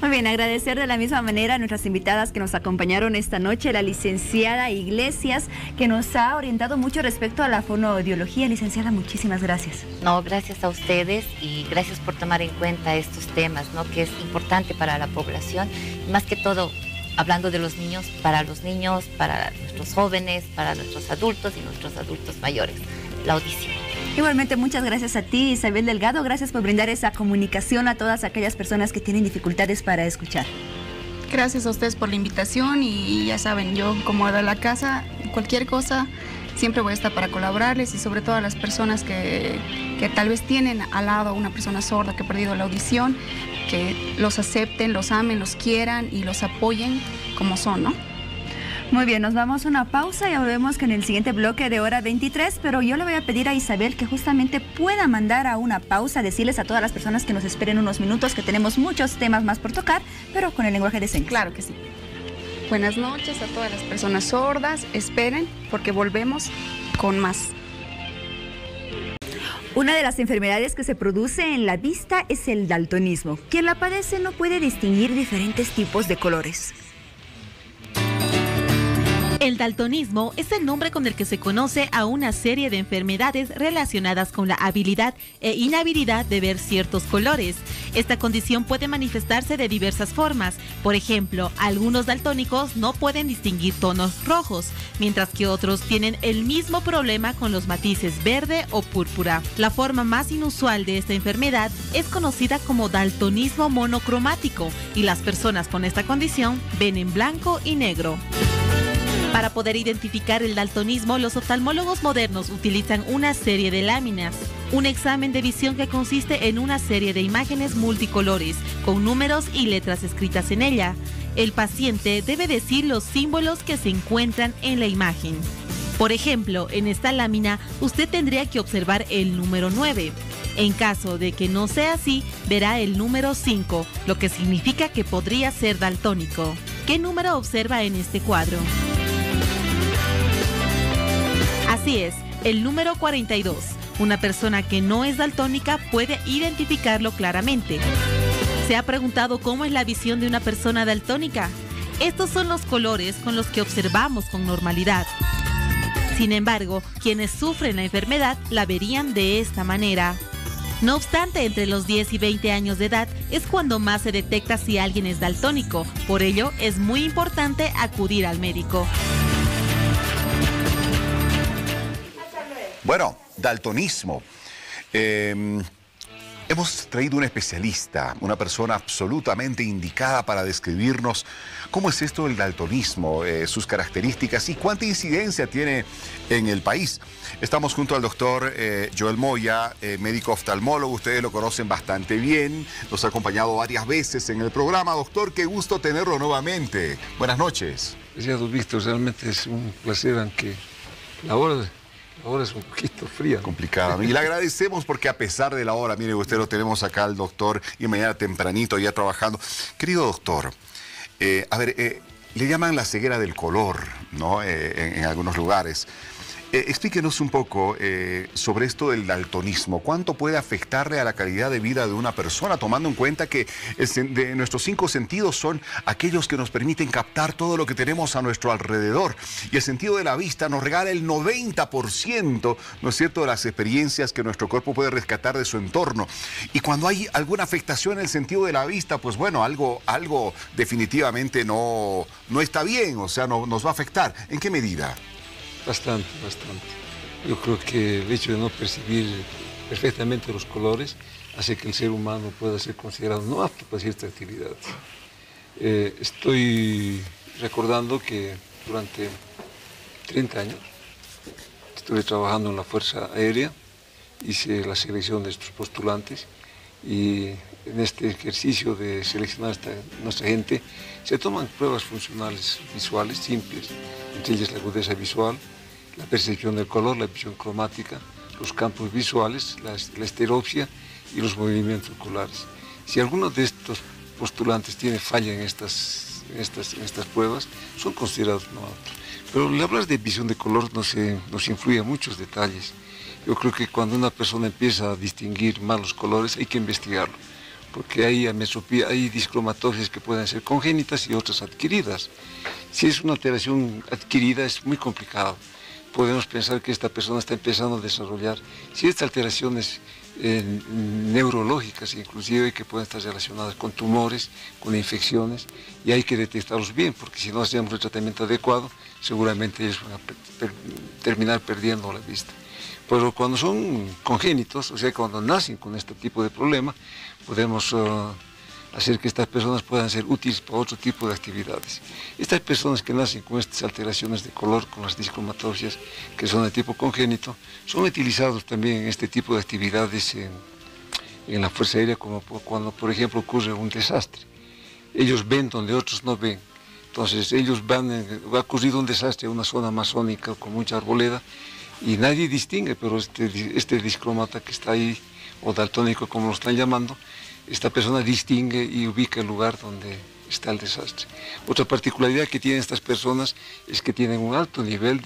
Muy bien, agradecer de la misma manera a nuestras invitadas que nos acompañaron esta noche, la licenciada Iglesias, que nos ha orientado mucho respecto a la fonoaudiología. Licenciada, muchísimas gracias. No, gracias a ustedes y gracias por tomar en cuenta estos temas, ¿no? Que es importante para la población, más que todo hablando de los niños, para nuestros jóvenes, para nuestros adultos y nuestros adultos mayores, la audición. Igualmente, muchas gracias a ti, Isabel Delgado. Gracias por brindar esa comunicación a todas aquellas personas que tienen dificultades para escuchar. Gracias a ustedes por la invitación y ya saben, yo como de la casa, cualquier cosa, siempre voy a estar para colaborarles y sobre todo a las personas que tal vez tienen al lado a una persona sorda que ha perdido la audición, que los acepten, los amen, los quieran y los apoyen como son, ¿no? Muy bien, nos vamos a una pausa y volvemos con el siguiente bloque de Hora 23, pero yo le voy a pedir a Isabel que justamente pueda mandar a una pausa, decirles a todas las personas que nos esperen unos minutos, que tenemos muchos temas más por tocar, pero con el lenguaje de señas. Claro que sí. Buenas noches a todas las personas sordas, esperen porque volvemos con más. Una de las enfermedades que se produce en la vista es el daltonismo. Quien la padece no puede distinguir diferentes tipos de colores. El daltonismo es el nombre con el que se conoce a una serie de enfermedades relacionadas con la habilidad e inhabilidad de ver ciertos colores. Esta condición puede manifestarse de diversas formas. Por ejemplo, algunos daltónicos no pueden distinguir tonos rojos, mientras que otros tienen el mismo problema con los matices verde o púrpura. La forma más inusual de esta enfermedad es conocida como daltonismo monocromático, y las personas con esta condición ven en blanco y negro. Para poder identificar el daltonismo, los oftalmólogos modernos utilizan una serie de láminas, un examen de visión que consiste en una serie de imágenes multicolores, con números y letras escritas en ella. El paciente debe decir los símbolos que se encuentran en la imagen. Por ejemplo, en esta lámina, usted tendría que observar el número 9. En caso de que no sea así, verá el número 5, lo que significa que podría ser daltónico. ¿Qué número observa en este cuadro? Así es, el número 42. Una persona que no es daltónica puede identificarlo claramente. ¿Se ha preguntado cómo es la visión de una persona daltónica? Estos son los colores con los que observamos con normalidad. Sin embargo, quienes sufren la enfermedad la verían de esta manera. No obstante, entre los 10 y 20 años de edad es cuando más se detecta si alguien es daltónico. Por ello, es muy importante acudir al médico. Bueno, daltonismo. En Hemos traído un especialista, una persona absolutamente indicada para describirnos cómo es esto del daltonismo, sus características y cuánta incidencia tiene en el país. Estamos junto al doctor Joel Moya, médico oftalmólogo. Ustedes lo conocen bastante bien, nos ha acompañado varias veces en el programa. Doctor, qué gusto tenerlo nuevamente. Buenas noches. Gracias, don Víctor, realmente es un placer, aunque la hora es un poquito fría. Complicada. Y le agradecemos porque a pesar de la hora, mire usted, lo tenemos acá al doctor y mañana tempranito ya trabajando. Querido doctor, le llaman la ceguera del color, ¿no? En algunos lugares. Explíquenos un poco sobre esto del daltonismo. ¿Cuánto puede afectarle a la calidad de vida de una persona, tomando en cuenta que nuestros 5 sentidos son aquellos que nos permiten captar todo lo que tenemos a nuestro alrededor? Y el sentido de la vista nos regala el 90%, ¿no es cierto?, de las experiencias que nuestro cuerpo puede rescatar de su entorno. Y cuando hay alguna afectación en el sentido de la vista, pues bueno, algo definitivamente no está bien, o sea, nos va a afectar. ¿En qué medida? Bastante. Yo creo que el hecho de no percibir perfectamente los colores hace que el ser humano pueda ser considerado no apto para ciertas actividades. Estoy recordando que durante 30 años estuve trabajando en la Fuerza Aérea, hice la selección de estos postulantes y en este ejercicio de seleccionar a nuestra gente se toman pruebas funcionales visuales simples, entre ellas la agudeza visual, la percepción del color, la visión cromática, los campos visuales, la estereopsia y los movimientos oculares. Si alguno de estos postulantes tiene falla en estas pruebas, son considerados no aptos. Pero al hablar de visión de color nos influye a muchos detalles. Yo creo que cuando una persona empieza a distinguir mal los colores hay que investigarlo, porque hay ametropía, hay discromatosias que pueden ser congénitas y otras adquiridas. Si es una alteración adquirida es muy complicado. Podemos pensar que esta persona está empezando a desarrollar ciertas alteraciones neurológicas, inclusive que pueden estar relacionadas con tumores, con infecciones, y hay que detectarlos bien, porque si no hacemos el tratamiento adecuado, seguramente ellos van a terminar perdiendo la vista. Pero cuando son congénitos, o sea, cuando nacen con este tipo de problema, podemos hacer que estas personas puedan ser útiles para otro tipo de actividades. Estas personas que nacen con estas alteraciones de color, con las discromatosias, que son de tipo congénito, son utilizados también en este tipo de actividades en la Fuerza Aérea, como cuando, por ejemplo, ocurre un desastre. Ellos ven donde otros no ven. Entonces, va a ocurrir un desastre en una zona amazónica con mucha arboleda, y nadie distingue, pero este discrómata que está ahí, o daltónico como lo están llamando, esta persona distingue y ubica el lugar donde está el desastre. Otra particularidad que tienen estas personas es que tienen un alto nivel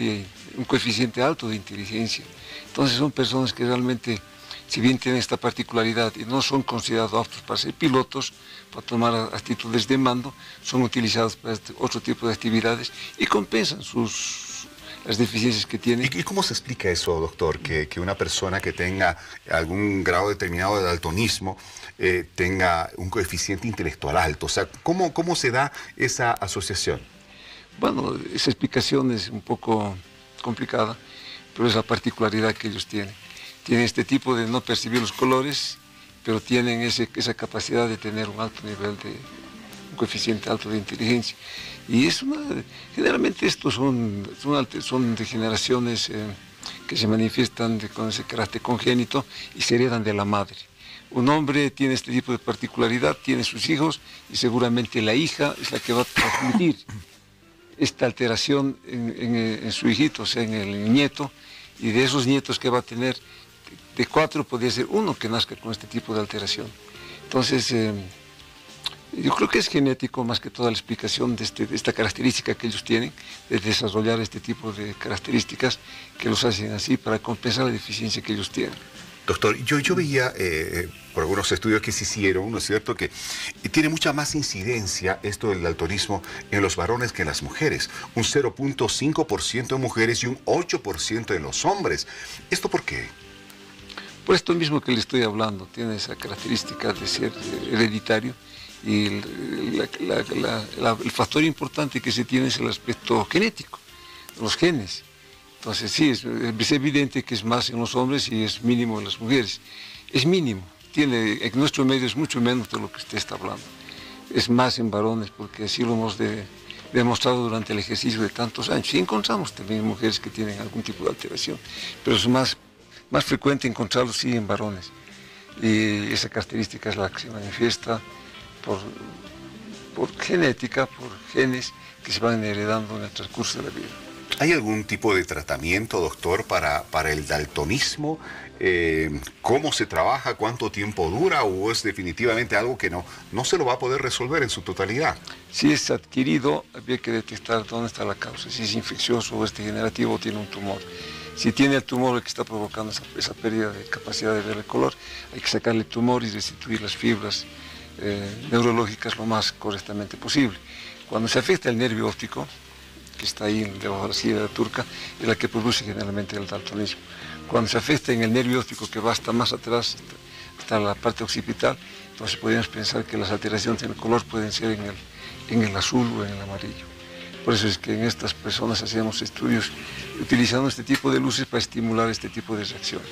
un coeficiente alto de inteligencia. Entonces son personas que realmente, si bien tienen esta particularidad y no son considerados aptos para ser pilotos, para tomar actitudes de mando, son utilizados para otro tipo de actividades y compensan las deficiencias que tiene. ¿Y cómo se explica eso, doctor? Que una persona que tenga algún grado determinado de daltonismo tenga un coeficiente intelectual alto. O sea, ¿cómo se da esa asociación? Bueno, esa explicación es un poco complicada, pero es la particularidad que ellos tienen. Tienen este tipo de no percibir los colores, pero tienen esa capacidad de tener un alto nivel un coeficiente alto de inteligencia. Y generalmente estos son degeneraciones que se manifiestan con ese carácter congénito y se heredan de la madre. Un hombre tiene este tipo de particularidad, tiene sus hijos y seguramente la hija es la que va a transmitir esta alteración en su hijito, o sea, en el nieto, y de esos nietos que va a tener, de 4 podría ser 1 que nazca con este tipo de alteración. Entonces, yo creo que es genético más que toda la explicación de esta característica que ellos tienen, de desarrollar este tipo de características que los hacen así para compensar la deficiencia que ellos tienen. Doctor, yo veía por algunos estudios que se hicieron, ¿no es cierto?, que tiene mucha más incidencia esto del daltonismo en los varones que en las mujeres. Un 0.5% en mujeres y un 8% en los hombres. ¿Esto por qué? Por esto mismo que le estoy hablando, tiene esa característica de ser hereditario. Y el factor importante que se tiene es el aspecto genético, los genes. Entonces sí, es evidente que es más en los hombres y es mínimo en las mujeres. Es mínimo, tiene, en nuestro medio es mucho menos de lo que usted está hablando. Es más en varones, porque así lo hemos demostrado durante el ejercicio de tantos años. Sí encontramos también mujeres que tienen algún tipo de alteración, pero es más frecuente encontrarlo sí en varones. Y esa característica es la que se manifiesta por genética, por genes que se van heredando en el transcurso de la vida. ¿Hay algún tipo de tratamiento, doctor, para el daltonismo? ¿Cómo se trabaja? ¿Cuánto tiempo dura? ¿O es definitivamente algo que no se lo va a poder resolver en su totalidad? Si es adquirido, habría que detectar dónde está la causa, si es infeccioso o es degenerativo o tiene un tumor. Si tiene el tumor el que está provocando esa pérdida de capacidad de ver el color, hay que sacarle el tumor y restituir las fibras neurológicas lo más correctamente posible. Cuando se afecta el nervio óptico, que está ahí debajo de la silla de la turca, es la que produce generalmente el daltonismo. Cuando se afecta en el nervio óptico que va hasta más atrás, hasta la parte occipital, entonces podríamos pensar que las alteraciones en el color pueden ser en el azul o en el amarillo. Por eso es que en estas personas hacemos estudios utilizando este tipo de luces para estimular este tipo de reacciones.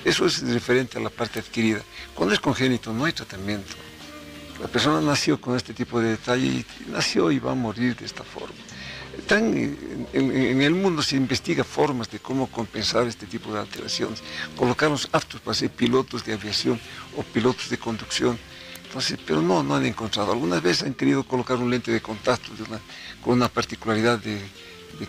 Eso es referente a la parte adquirida. Cuando es congénito no hay tratamiento. La persona nació con este tipo de detalle y nació y va a morir de esta forma. En el mundo se investiga formas de cómo compensar este tipo de alteraciones, colocarlos aptos para ser pilotos de aviación o pilotos de conducción. Entonces, pero no han encontrado. Algunas veces han querido colocar un lente de contacto con una particularidad de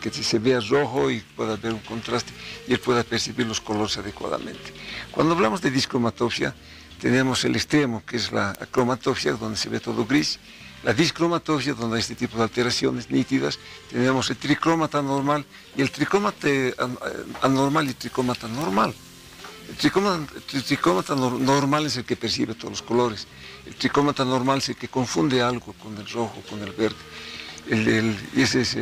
que se vea rojo y pueda haber un contraste y él pueda percibir los colores adecuadamente. Cuando hablamos de discromatopsia, tenemos el extremo, que es la cromatopsia, donde se ve todo gris. La discromatopsia, donde hay este tipo de alteraciones nítidas. Tenemos el tricrómata normal y el tricrómata anormal y el tricrómata normal. El tricrómata normal es el que percibe todos los colores. El tricrómata normal es el que confunde algo con el rojo, con el verde. Y ese es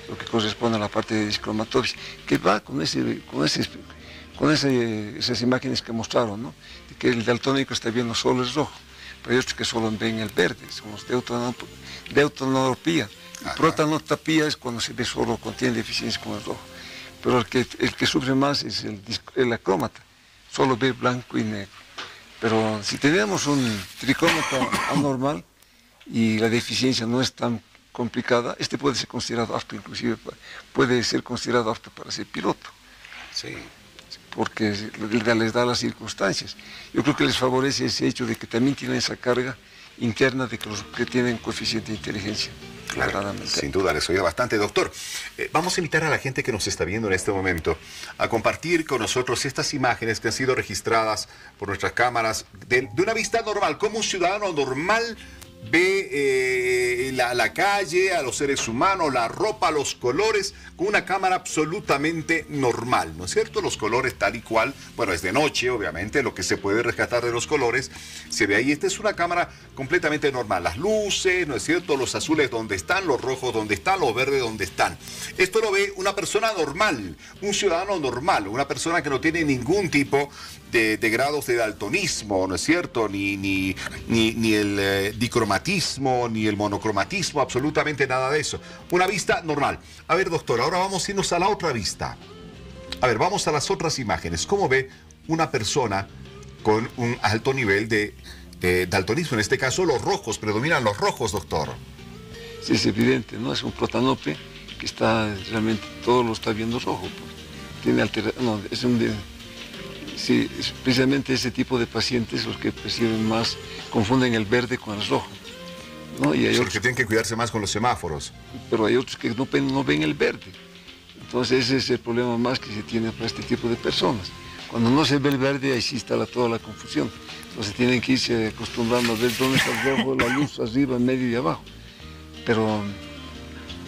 lo que corresponde a la parte de discromatopsia, que va con esas imágenes que mostraron, ¿no? De que el daltónico está viendo solo el rojo, pero hay otros que solo ven el verde, somos deuteranopía. Protanotopía es cuando se ve solo, contiene deficiencias con el rojo. Pero el que sufre más es el acrómata, solo ve blanco y negro. Pero si tenemos un tricrómata anormal y la deficiencia no es tan complicada, este puede ser considerado apto, inclusive puede ser considerado apto para ser piloto. Sí. Porque les da las circunstancias. Yo creo que les favorece ese hecho de que también tienen esa carga interna de que tienen coeficiente de inteligencia. Claro, sin duda, les oye bastante. Doctor, vamos a invitar a la gente que nos está viendo en este momento a compartir con nosotros estas imágenes que han sido registradas por nuestras cámaras de una vista normal, como un ciudadano normal ve la calle, a los seres humanos, la ropa, los colores, con una cámara absolutamente normal, ¿no es cierto? Los colores tal y cual, bueno, es de noche, obviamente, lo que se puede rescatar de los colores se ve ahí. Esta es una cámara completamente normal, las luces, ¿no es cierto? Los azules donde están, los rojos donde están, los verdes donde están. Esto lo ve una persona normal, un ciudadano normal, una persona que no tiene ningún tipo de grados de daltonismo, ¿no es cierto? Ni el dicromatismo, ni el monocromatismo, absolutamente nada de eso. Una vista normal. A ver, doctor, ahora vamos a irnos a la otra vista. A ver, vamos a las otras imágenes. ¿Cómo ve una persona con un alto nivel de daltonismo? En este caso, los rojos, predominan los rojos, doctor. Sí, es evidente, ¿no? Es un protanope que está realmente, todo lo está viendo rojo. Pues. Tiene alteración, no, es un... Sí, es precisamente ese tipo de pacientes los que perciben más, confunden el verde con el rojo, ¿no? Y hay otros que tienen que cuidarse más con los semáforos. Pero hay otros que no ven el verde. Entonces ese es el problema más que se tiene para este tipo de personas. Cuando no se ve el verde, ahí sí está toda la confusión. Entonces tienen que irse acostumbrando a ver dónde está el rojo, la luz arriba, en medio y abajo. Pero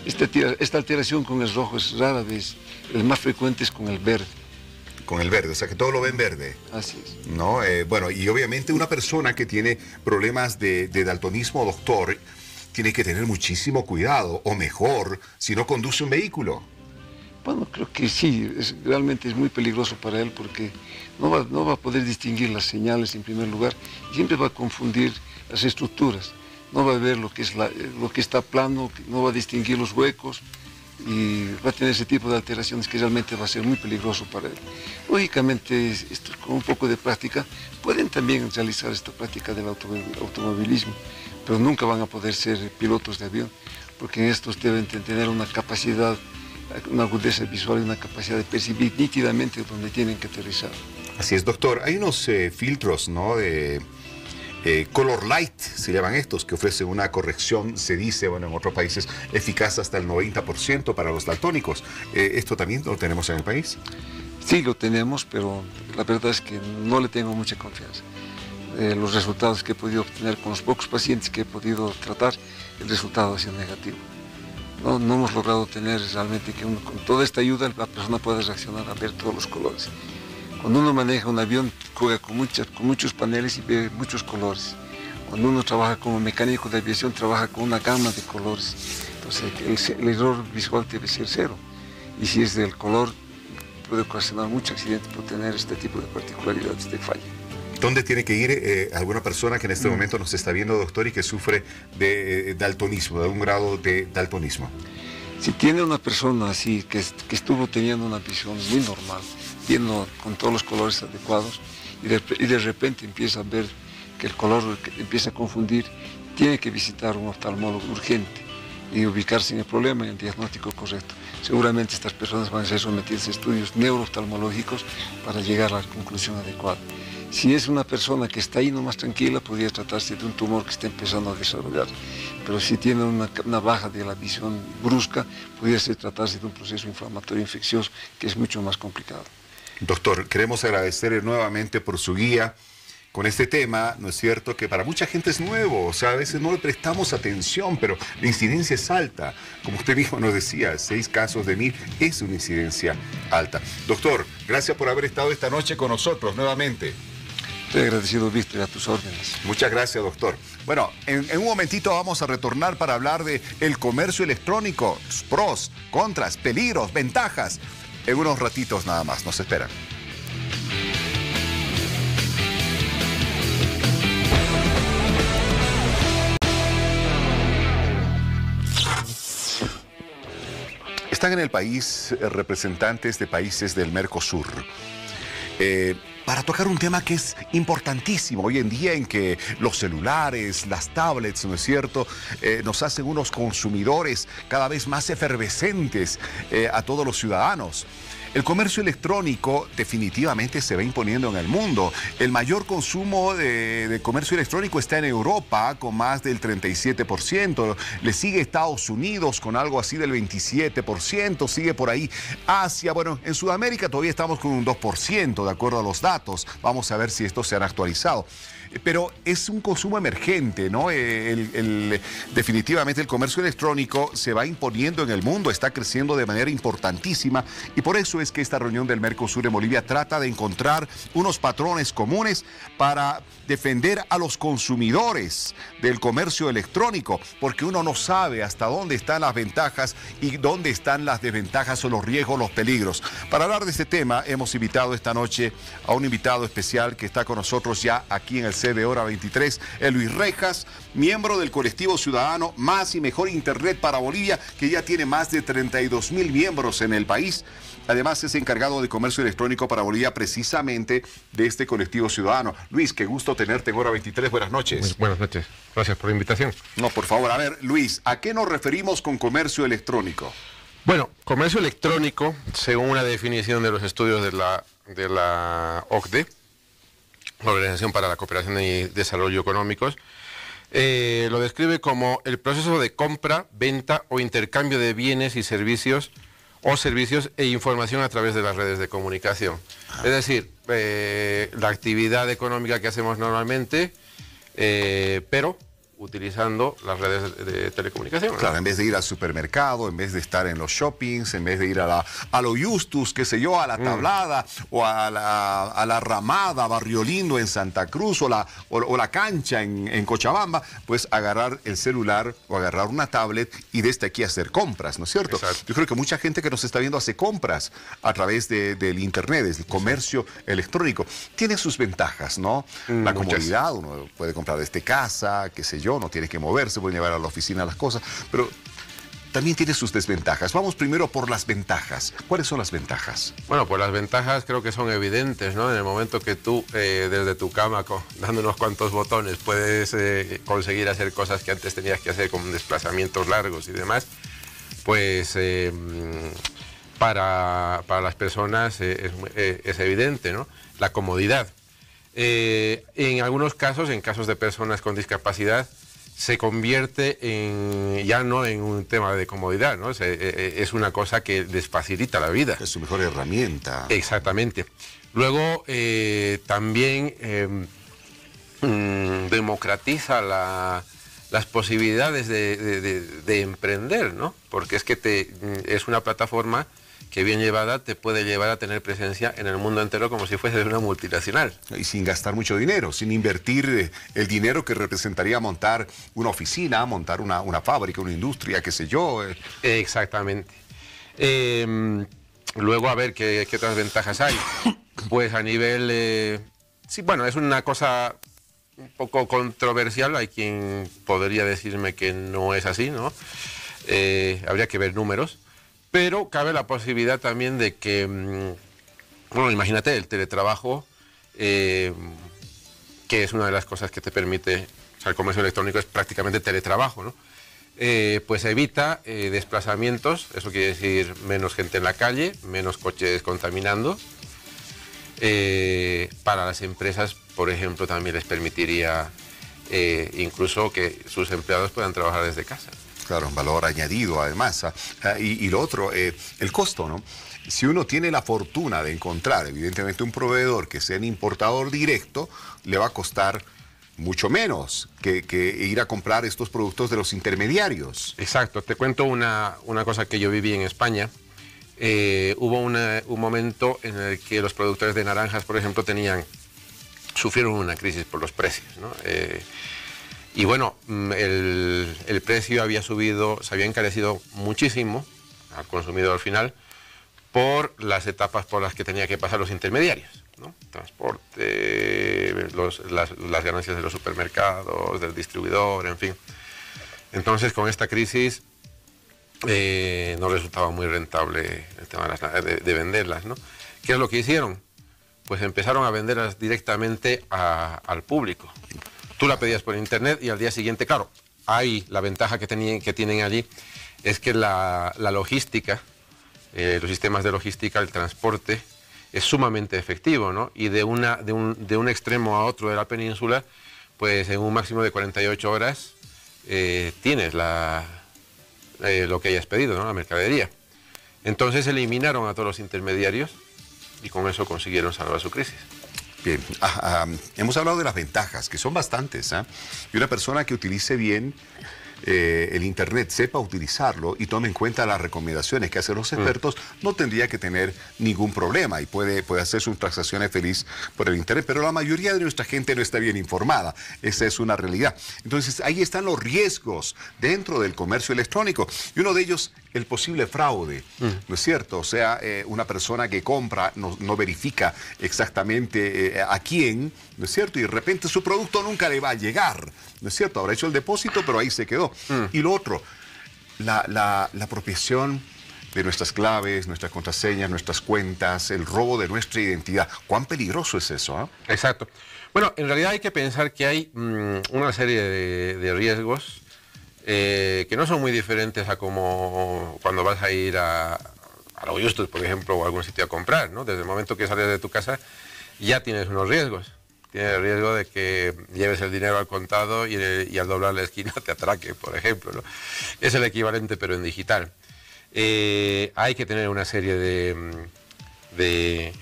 esta alteración con el rojo es rara vez. El más frecuente es con el verde. Con el verde, o sea que todo lo ven verde. Así es. ¿No? Bueno, y obviamente una persona que tiene problemas de daltonismo, doctor, tiene que tener muchísimo cuidado, o mejor, si no conduce un vehículo. Bueno, creo que sí, realmente es muy peligroso para él porque no va a poder distinguir las señales en primer lugar, y siempre va a confundir las estructuras, no va a ver lo que está plano, no va a distinguir los huecos, y va a tener ese tipo de alteraciones que realmente va a ser muy peligroso para él. Lógicamente, con un poco de práctica, pueden también realizar esta práctica del automovilismo, pero nunca van a poder ser pilotos de avión, porque en estos deben tener una capacidad, una agudeza visual y una capacidad de percibir nítidamente donde tienen que aterrizar. Así es, doctor. Hay unos filtros, ¿no?, de Color Light, se llaman estos, que ofrecen una corrección, se dice, bueno, en otros países, eficaz hasta el 90% para los daltónicos. ¿Esto también lo tenemos en el país? Sí, lo tenemos, pero la verdad es que no le tengo mucha confianza. Los resultados que he podido obtener con los pocos pacientes que he podido tratar, el resultado ha sido negativo. No hemos logrado tener realmente que con toda esta ayuda la persona pueda reaccionar a ver todos los colores. Cuando uno maneja un avión, juega con muchos paneles y ve muchos colores. Cuando uno trabaja como mecánico de aviación, trabaja con una gama de colores. Entonces, el error visual debe ser cero. Y si es del color, puede ocasionar muchos accidentes por tener este tipo de particularidades de falla. ¿Dónde tiene que ir alguna persona que en este momento nos está viendo, doctor, y que sufre de daltonismo, de algún grado de daltonismo? Si tiene una persona así, que estuvo teniendo una visión muy normal, viendo con todos los colores adecuados, y de repente empieza a ver que el color empieza a confundir, tiene que visitar un oftalmólogo urgente y ubicarse en el problema y el diagnóstico correcto. Seguramente estas personas van a ser sometidas a estudios neurooftalmológicos para llegar a la conclusión adecuada. Si es una persona que está ahí nomás tranquila, podría tratarse de un tumor que está empezando a desarrollar. Pero si tiene una baja de la visión brusca, podría tratarse de un proceso inflamatorio infeccioso que es mucho más complicado. Doctor, queremos agradecerle nuevamente por su guía con este tema. No es cierto que para mucha gente es nuevo, o sea, a veces no le prestamos atención, pero la incidencia es alta. Como usted mismo nos decía, 6 casos de 1000 es una incidencia alta. Doctor, gracias por haber estado esta noche con nosotros nuevamente. Estoy agradecido, Víctor, a tus órdenes. Muchas gracias, doctor. Bueno, en un momentito vamos a retornar para hablar de el comercio electrónico, pros, contras, peligros, ventajas. En unos ratitos nada más, nos esperan. Están en el país representantes de países del Mercosur para tocar un tema que es importantísimo hoy en día, en que los celulares, las tablets, ¿no es cierto?, nos hacen unos consumidores cada vez más efervescentes a todos los ciudadanos. El comercio electrónico definitivamente se va imponiendo en el mundo. El mayor consumo de comercio electrónico está en Europa, con más del 37%. Le sigue Estados Unidos con algo así del 27%. Sigue por ahí Asia. Bueno, en Sudamérica todavía estamos con un 2%, de acuerdo a los datos. Vamos a ver si estos se han actualizado. Pero es un consumo emergente, ¿no? Definitivamente el comercio electrónico se va imponiendo en el mundo, está creciendo de manera importantísima, y por eso es que esta reunión del Mercosur en Bolivia trata de encontrar unos patrones comunes para defender a los consumidores del comercio electrónico, porque uno no sabe hasta dónde están las ventajas y dónde están las desventajas o los riesgos, los peligros. Para hablar de este tema hemos invitado esta noche a un invitado especial que está con nosotros ya aquí en el set de Hora 23, Luis Rejas, miembro del colectivo ciudadano Más y Mejor Internet para Bolivia, que ya tiene más de 32.000 miembros en el país. Además es encargado de comercio electrónico para Bolivia, precisamente de este colectivo ciudadano. Luis, qué gusto tenerte en Hora 23. Buenas noches. Buenas noches. Gracias por la invitación. No, por favor. A ver, Luis, ¿a qué nos referimos con comercio electrónico? Bueno, comercio electrónico, según una definición de los estudios de la OCDE, la Organización para la Cooperación y Desarrollo Económicos, lo describe como el proceso de compra, venta o intercambio de bienes y servicios e información a través de las redes de comunicación. Es decir, la actividad económica que hacemos normalmente, pero utilizando las redes de telecomunicación, ¿no? Claro, en vez de ir al supermercado, en vez de estar en los shoppings, en vez de ir a lo Justus, qué sé yo, a la Tablada, o a la Ramada, Barrio Lindo en Santa Cruz, o la cancha en Cochabamba, pues agarrar el celular o agarrar una tablet y desde aquí hacer compras, ¿no es cierto? Exacto. Yo creo que mucha gente que nos está viendo hace compras a través del internet, del comercio electrónico. Tiene sus ventajas, ¿no? La comodidad, uno puede comprar desde casa, qué sé yo, no tiene que moverse, puede llevar a la oficina las cosas, pero también tiene sus desventajas. Vamos primero por las ventajas. ¿Cuáles son las ventajas? Bueno, pues las ventajas creo que son evidentes, ¿no? En el momento que tú, desde tu cama, dando unos cuantos botones, puedes conseguir hacer cosas que antes tenías que hacer con desplazamientos largos y demás, pues para las personas es evidente, ¿no? La comodidad. En algunos casos, en casos de personas con discapacidad, se convierte ya no en un tema de comodidad, ¿no? Es una cosa que les facilita la vida. Es su mejor herramienta. Exactamente. Luego también democratiza las posibilidades de emprender, ¿no? Porque es que es una plataforma que bien llevada te puede llevar a tener presencia en el mundo entero como si fuese una multinacional. Y sin gastar mucho dinero, sin invertir el dinero que representaría montar una oficina, montar una fábrica, una industria, qué sé yo. Exactamente. Luego, a ver, ¿qué otras ventajas hay? Pues a nivel... sí, bueno, es una cosa un poco controversial. Hay quien podría decirme que no es así, ¿no? Habría que ver números. Pero cabe la posibilidad también de que, bueno, imagínate el teletrabajo, que es una de las cosas que te permite, o sea, el comercio electrónico es prácticamente teletrabajo, ¿no? Pues evita desplazamientos, eso quiere decir menos gente en la calle, menos coches contaminando. Para las empresas, por ejemplo, también les permitiría incluso que sus empleados puedan trabajar desde casa. Claro, un valor añadido además. Y lo otro, el costo, ¿no? Si uno tiene la fortuna de encontrar, evidentemente, un proveedor que sea un importador directo, le va a costar mucho menos que ir a comprar estos productos de los intermediarios. Exacto. Te cuento una cosa que yo viví en España. Hubo un momento en el que los productores de naranjas, por ejemplo, sufrieron una crisis por los precios, ¿no? Y bueno, el precio había subido, se había encarecido muchísimo al consumidor al final por las etapas por las que tenía que pasar los intermediarios, ¿no? Transporte, las ganancias de los supermercados, del distribuidor, en fin. Entonces, con esta crisis no resultaba muy rentable el tema de venderlas, ¿no? ¿Qué es lo que hicieron? Pues empezaron a venderlas directamente al público. Tú la pedías por internet y al día siguiente, claro, la ventaja que tienen allí es que la logística, los sistemas de logística, el transporte, es sumamente efectivo, ¿no? Y de un extremo a otro de la península, pues en un máximo de 48 horas tienes lo que hayas pedido, ¿no? La mercadería. Entonces eliminaron a todos los intermediarios y con eso consiguieron salvar su crisis. Bien, hemos hablado de las ventajas, que son bastantes, y una persona que utilice bien el Internet, sepa utilizarlo y tome en cuenta las recomendaciones que hacen los expertos, no tendría que tener ningún problema y puede hacer sus transacciones feliz por el Internet, pero la mayoría de nuestra gente no está bien informada, esa es una realidad. Entonces ahí están los riesgos dentro del comercio electrónico y uno de ellos, el posible fraude, ¿no es cierto? O sea, una persona que compra no verifica exactamente a quién, ¿no es cierto? Y de repente su producto nunca le va a llegar, ¿no es cierto? Habrá hecho el depósito, pero ahí se quedó. Y lo otro, la apropiación de nuestras claves, nuestras contraseñas, nuestras cuentas, el robo de nuestra identidad. ¿Cuán peligroso es eso? Exacto. Bueno, en realidad hay que pensar que hay una serie de riesgos que no son muy diferentes a como cuando vas a ir a los Justus, por ejemplo, o a algún sitio a comprar, ¿no? Desde el momento que sales de tu casa ya tienes unos riesgos. Tienes el riesgo de que lleves el dinero al contado y al doblar la esquina te atraque, por ejemplo, ¿no? Es el equivalente, pero en digital. Hay que tener una serie de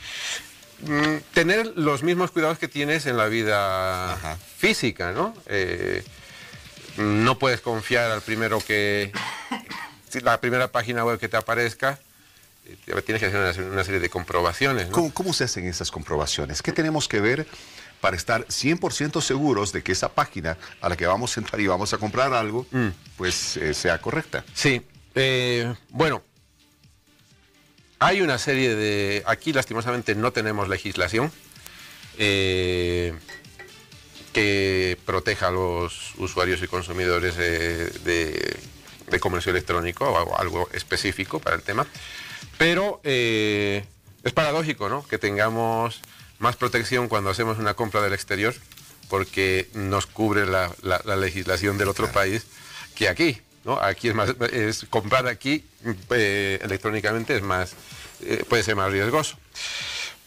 tener los mismos cuidados que tienes en la vida física, ¿no? No puedes confiar al primero la primera página web que te aparezca, tienes que hacer una serie de comprobaciones, ¿no? ¿Cómo se hacen esas comprobaciones? ¿Qué tenemos que ver para estar 100% seguros de que esa página a la que vamos a entrar y vamos a comprar algo, pues sea correcta? Sí, bueno, hay una serie de... Aquí lastimosamente no tenemos legislación que proteja a los usuarios y consumidores de de comercio electrónico o algo específico para el tema. Pero es paradójico, ¿no?, que tengamos más protección cuando hacemos una compra del exterior, porque nos cubre la legislación del otro país que aquí, ¿no? Aquí comprar aquí electrónicamente es más, puede ser más riesgoso.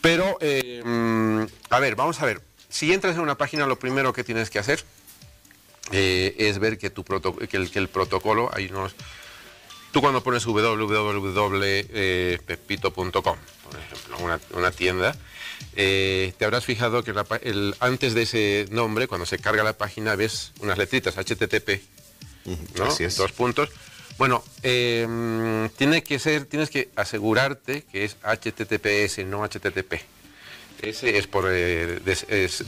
Pero, a ver, vamos a ver. Si entras en una página, lo primero que tienes que hacer es ver que, el protocolo, hay unos... Tú cuando pones www.pepito.com, por ejemplo, una tienda, te habrás fijado que antes de ese nombre, cuando se carga la página, ves unas letritas, HTTP, ¿no? Así es. 2 puntos. Bueno, tienes que asegurarte que es HTTPS, no HTTP. Ese es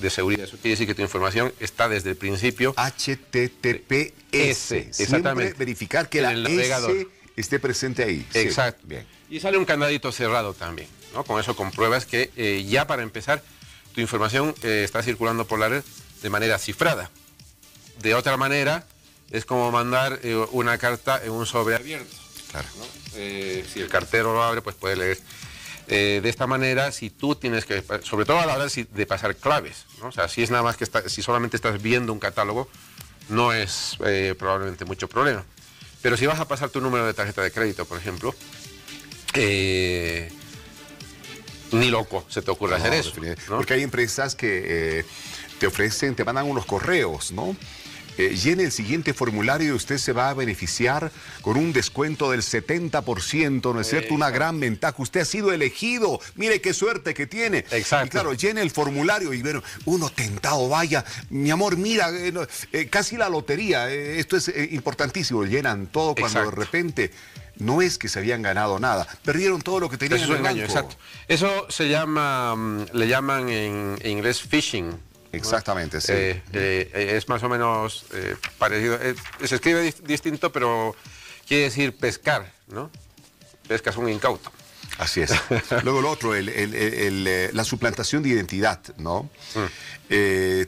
de seguridad. Eso quiere decir que tu información está desde el principio. HTTPS. Exactamente. Siempre verificar que la S esté presente ahí. Exacto. Sí. Bien. Y sale un candadito cerrado también, ¿no? Con eso compruebas que ya para empezar tu información está circulando por la red de manera cifrada. De otra manera es como mandar una carta en un sobre abierto. Claro. ¿No? Si el cartero lo abre, pues puede leer. De esta manera, si tú tienes que, sobre todo a la hora de pasar claves, ¿no? O sea, si es nada más que si solamente estás viendo un catálogo, no es probablemente mucho problema. Pero si vas a pasar tu número de tarjeta de crédito, por ejemplo, ni loco se te ocurre hacer eso, ¿no? Porque hay empresas que te mandan unos correos, ¿no? Llene el siguiente formulario y usted se va a beneficiar con un descuento del 70%, ¿no es cierto? Una gran ventaja. Usted ha sido elegido. Mire qué suerte que tiene. Exacto. Y claro, llene el formulario y bueno, uno tentado, vaya, mi amor, mira, casi la lotería. Esto es importantísimo. Llenan todo cuando de repente no es que se habían ganado nada. Perdieron todo lo que tenían en el banco. Exacto. Eso se llama, le llaman en inglés phishing. Exactamente, sí. Es más o menos parecido. Se escribe distinto, pero quiere decir pescar, ¿no? Pescas un incauto. Así es. Luego lo otro, la suplantación de identidad, ¿no?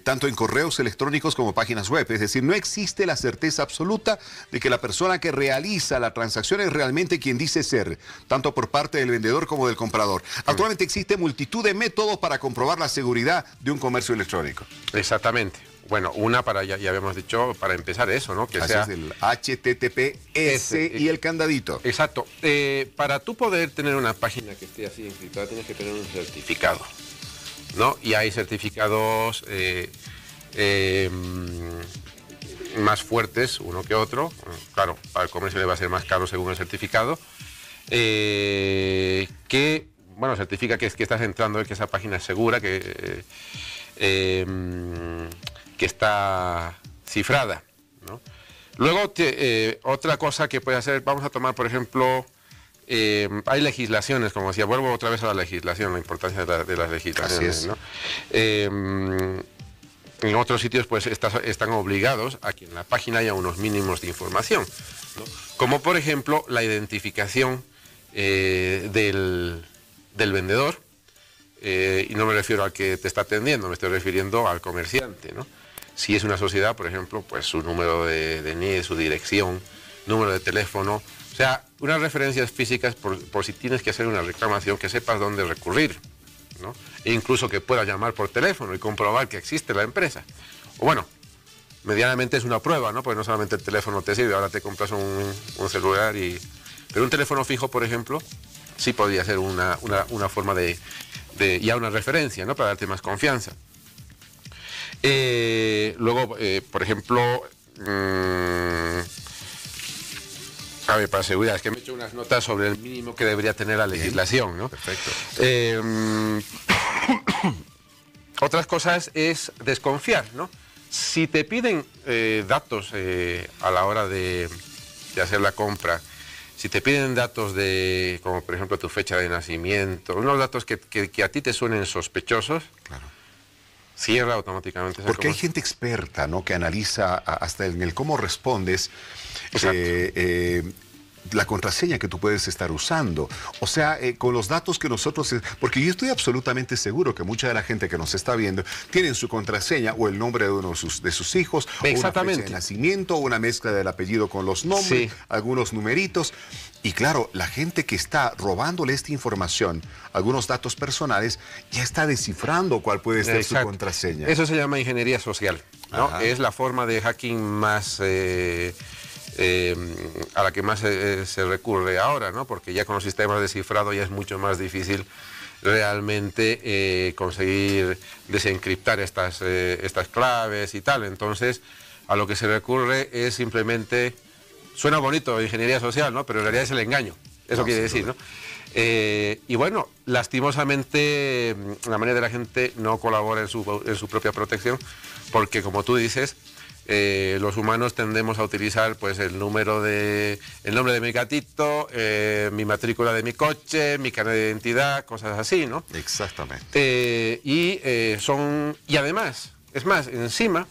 Tanto en correos electrónicos como páginas web. Es decir, no existe la certeza absoluta de que la persona que realiza la transacción es realmente quien dice ser, tanto por parte del vendedor como del comprador. Actualmente existe multitud de métodos para comprobar la seguridad de un comercio electrónico. Exactamente. Bueno, una ya habíamos dicho, para empezar eso, ¿no? Que así sea es, el HTTPS y el candadito. Exacto. Para tú poder tener una página que esté así encriptada, tienes que tener un certificado, ¿no? Y hay certificados más fuertes uno que otro. Claro, para el comercio le va a ser más caro según el certificado. Que, bueno, certifica que estás entrando, que esa página es segura, que está cifrada, ¿no? Luego, otra cosa que puede hacer, vamos a tomar, por ejemplo, hay legislaciones, como decía, vuelvo otra vez a la legislación, la importancia de las legislaciones, ¿no? En otros sitios, pues, están obligados a que en la página haya unos mínimos de información, ¿no? Como, por ejemplo, la identificación del vendedor, y no me refiero al que te está atendiendo, me estoy refiriendo al comerciante, ¿no? Si es una sociedad, por ejemplo, pues su número de NIE, su dirección, número de teléfono, o sea, unas referencias físicas por si tienes que hacer una reclamación, que sepas dónde recurrir, ¿no? E incluso que puedas llamar por teléfono y comprobar que existe la empresa. O bueno, medianamente es una prueba, ¿no? Porque no solamente el teléfono te sirve, ahora te compras un celular pero un teléfono fijo, por ejemplo, sí podría ser una forma de ya una referencia, ¿no? Para darte más confianza. Luego, por ejemplo, a ver, para seguridad, es que me he hecho unas notas sobre el mínimo que debería tener la legislación, ¿no? Perfecto. Otras cosas es desconfiar, ¿no? Si te piden datos a la hora de hacer la compra, si te piden datos como por ejemplo tu fecha de nacimiento, unos datos que a ti te suenen sospechosos, claro, cierra automáticamente. Porque hay gente experta, ¿no?, que analiza hasta en el cómo respondes. la contraseña que tú puedes estar usando. O sea, con los datos que nosotros... Porque yo estoy absolutamente seguro que mucha de la gente que nos está viendo tienen su contraseña o el nombre de uno de sus hijos, o una fecha de nacimiento, o una mezcla del apellido con los nombres, algunos numeritos. Y claro, la gente que está robándole esta información, algunos datos personales, ya está descifrando cuál puede ser su contraseña. Eso se llama ingeniería social, ¿no? Es la forma de hacking más... a la que más se recurre ahora, ¿no? Porque ya con los sistemas de cifrado ya es mucho más difícil realmente conseguir desencriptar estas claves y tal. Entonces, a lo que se recurre es simplemente... Suena bonito, ingeniería social, ¿no? Pero en realidad es el engaño. Eso quiere decir, ¿no? Y bueno, lastimosamente la mayoría de la gente no colabora en su propia protección, porque como tú dices, los humanos tendemos a utilizar pues el nombre de mi gatito, mi matrícula de mi coche, mi carnet de identidad, cosas así, ¿no? Exactamente. Y además, es más, encima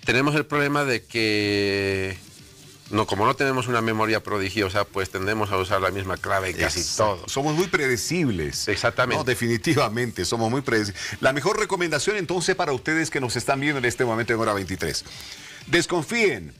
tenemos el problema de que como no tenemos una memoria prodigiosa, pues tendemos a usar la misma clave en casi todo. Somos muy predecibles. Exactamente. No, definitivamente, somos muy predecibles. La mejor recomendación entonces para ustedes que nos están viendo en este momento en Hora 23. Desconfíen.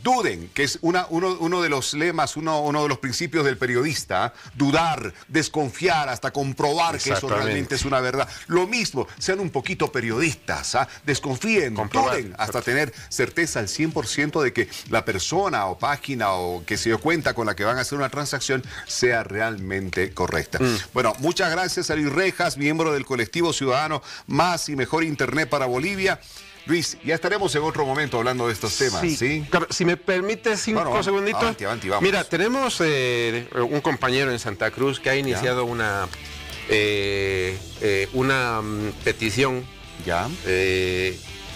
Duden, que es uno de los lemas, uno de los principios del periodista, dudar, desconfiar, hasta comprobar que eso realmente es una verdad. Lo mismo, sean un poquito periodistas, desconfíen, duden, hasta tener certeza al 100% de que la persona o página o que se dio cuenta con la que van a hacer una transacción sea realmente correcta. Bueno, muchas gracias a Luis Rejas, miembro del colectivo ciudadano Más y Mejor Internet para Bolivia. Luis, ya estaremos en otro momento hablando de estos temas, ¿sí? Claro, si me permites 5 segunditos. Avanti, vamos. Mira, tenemos un compañero en Santa Cruz que ha iniciado una petición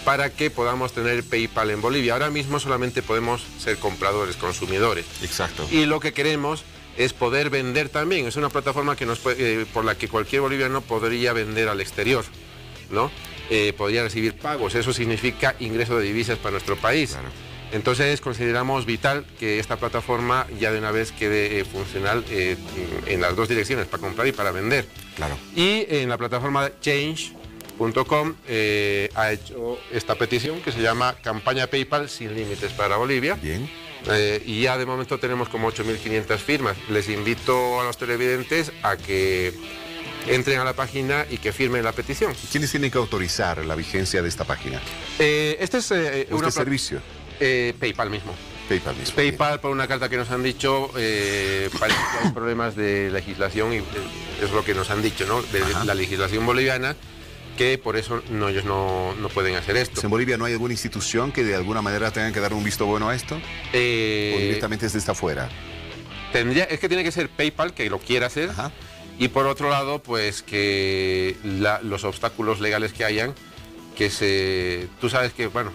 para que podamos tener PayPal en Bolivia. Ahora mismo solamente podemos ser compradores, consumidores. Exacto. Y lo que queremos es poder vender también. Es una plataforma que por la que cualquier boliviano podría vender al exterior, ¿no? Podría recibir pagos, eso significa ingreso de divisas para nuestro país. Claro. Entonces consideramos vital que esta plataforma ya de una vez quede funcional en las dos direcciones, para comprar y para vender. Claro. Y en la plataforma change.com ha hecho esta petición que se llama Campaña PayPal sin límites para Bolivia. Bien. Y ya de momento tenemos como 8.500 firmas. Les invito a los televidentes a que entren a la página y que firmen la petición. ¿Quiénes tienen que autorizar la vigencia de esta página? Este es un servicio. PayPal mismo. PayPal por una carta que nos han dicho, parece que hay problemas de legislación y es lo que nos han dicho, ¿no? De la legislación boliviana, que por eso ellos no pueden hacer esto. ¿En Bolivia no hay alguna institución que de alguna manera tengan que dar un visto bueno a esto? ¿O directamente desde afuera? Es que tiene que ser PayPal que lo quiera hacer. Ajá. Y por otro lado, pues que los obstáculos legales que hayan, tú sabes que, bueno,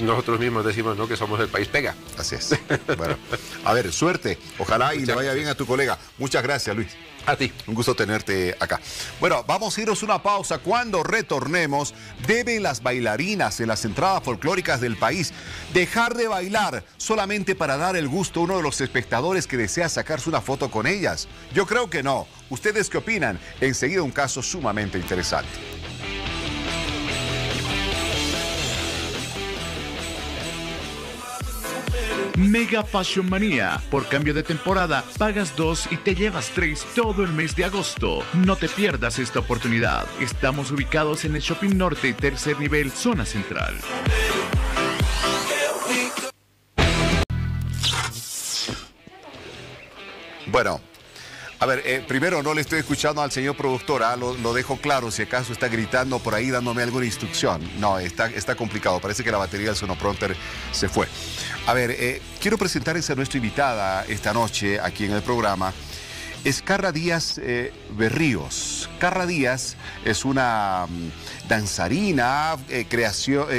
nosotros mismos decimos, ¿no?, que somos el país pega. Así es. Bueno, a ver, suerte. Ojalá y le vaya bien a tu colega. Muchas gracias, Luis. A ti. Un gusto tenerte acá. Bueno, vamos a irnos una pausa. Cuando retornemos, deben las bailarinas en las entradas folclóricas del país dejar de bailar solamente para dar el gusto a uno de los espectadores que desea sacarse una foto con ellas. Yo creo que no. ¿Ustedes qué opinan? Enseguida un caso sumamente interesante. Mega Fashion Manía. Por cambio de temporada, pagas 2 y te llevas 3 todo el mes de agosto. No te pierdas esta oportunidad. Estamos ubicados en el Shopping Norte, tercer nivel, zona central. Bueno, a ver, primero no le estoy escuchando al señor productor, lo dejo claro, si acaso está gritando por ahí dándome alguna instrucción. No, está complicado, parece que la batería del sonoprompter se fue. A ver, quiero presentarles a nuestra invitada esta noche aquí en el programa. es Carla Díaz Berríos. Carla Díaz es una danzarina,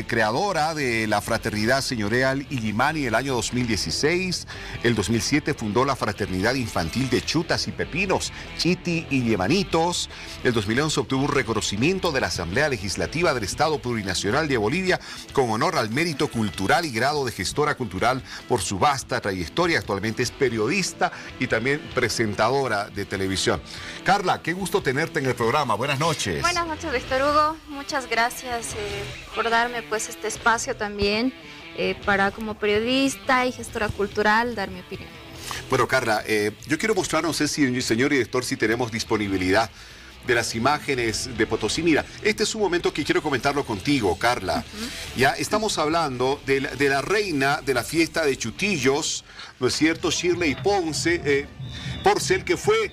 creadora de la Fraternidad Señorial Illimani el año 2016. El 2007 fundó la Fraternidad Infantil de Chutas y Pepinos, Chiti y Yemanitos. El 2011 obtuvo un reconocimiento de la Asamblea Legislativa del Estado Plurinacional de Bolivia con honor al mérito cultural y grado de gestora cultural por su vasta trayectoria. Actualmente es periodista y también presentadora de televisión. Carla, qué gusto tenerte en el programa. Buenas noches. Buenas noches, Víctor Hugo. Muchas gracias por darme pues este espacio también para como periodista y gestora cultural dar mi opinión. Bueno, Carla, yo quiero mostrar, no sé si, señor director, si tenemos disponibilidad de las imágenes de Potosí. Mira, este es un momento que quiero comentarlo contigo, Carla. Ya estamos hablando de la reina de la fiesta de Chutillos, ¿no es cierto? Shirley Porcel, que fue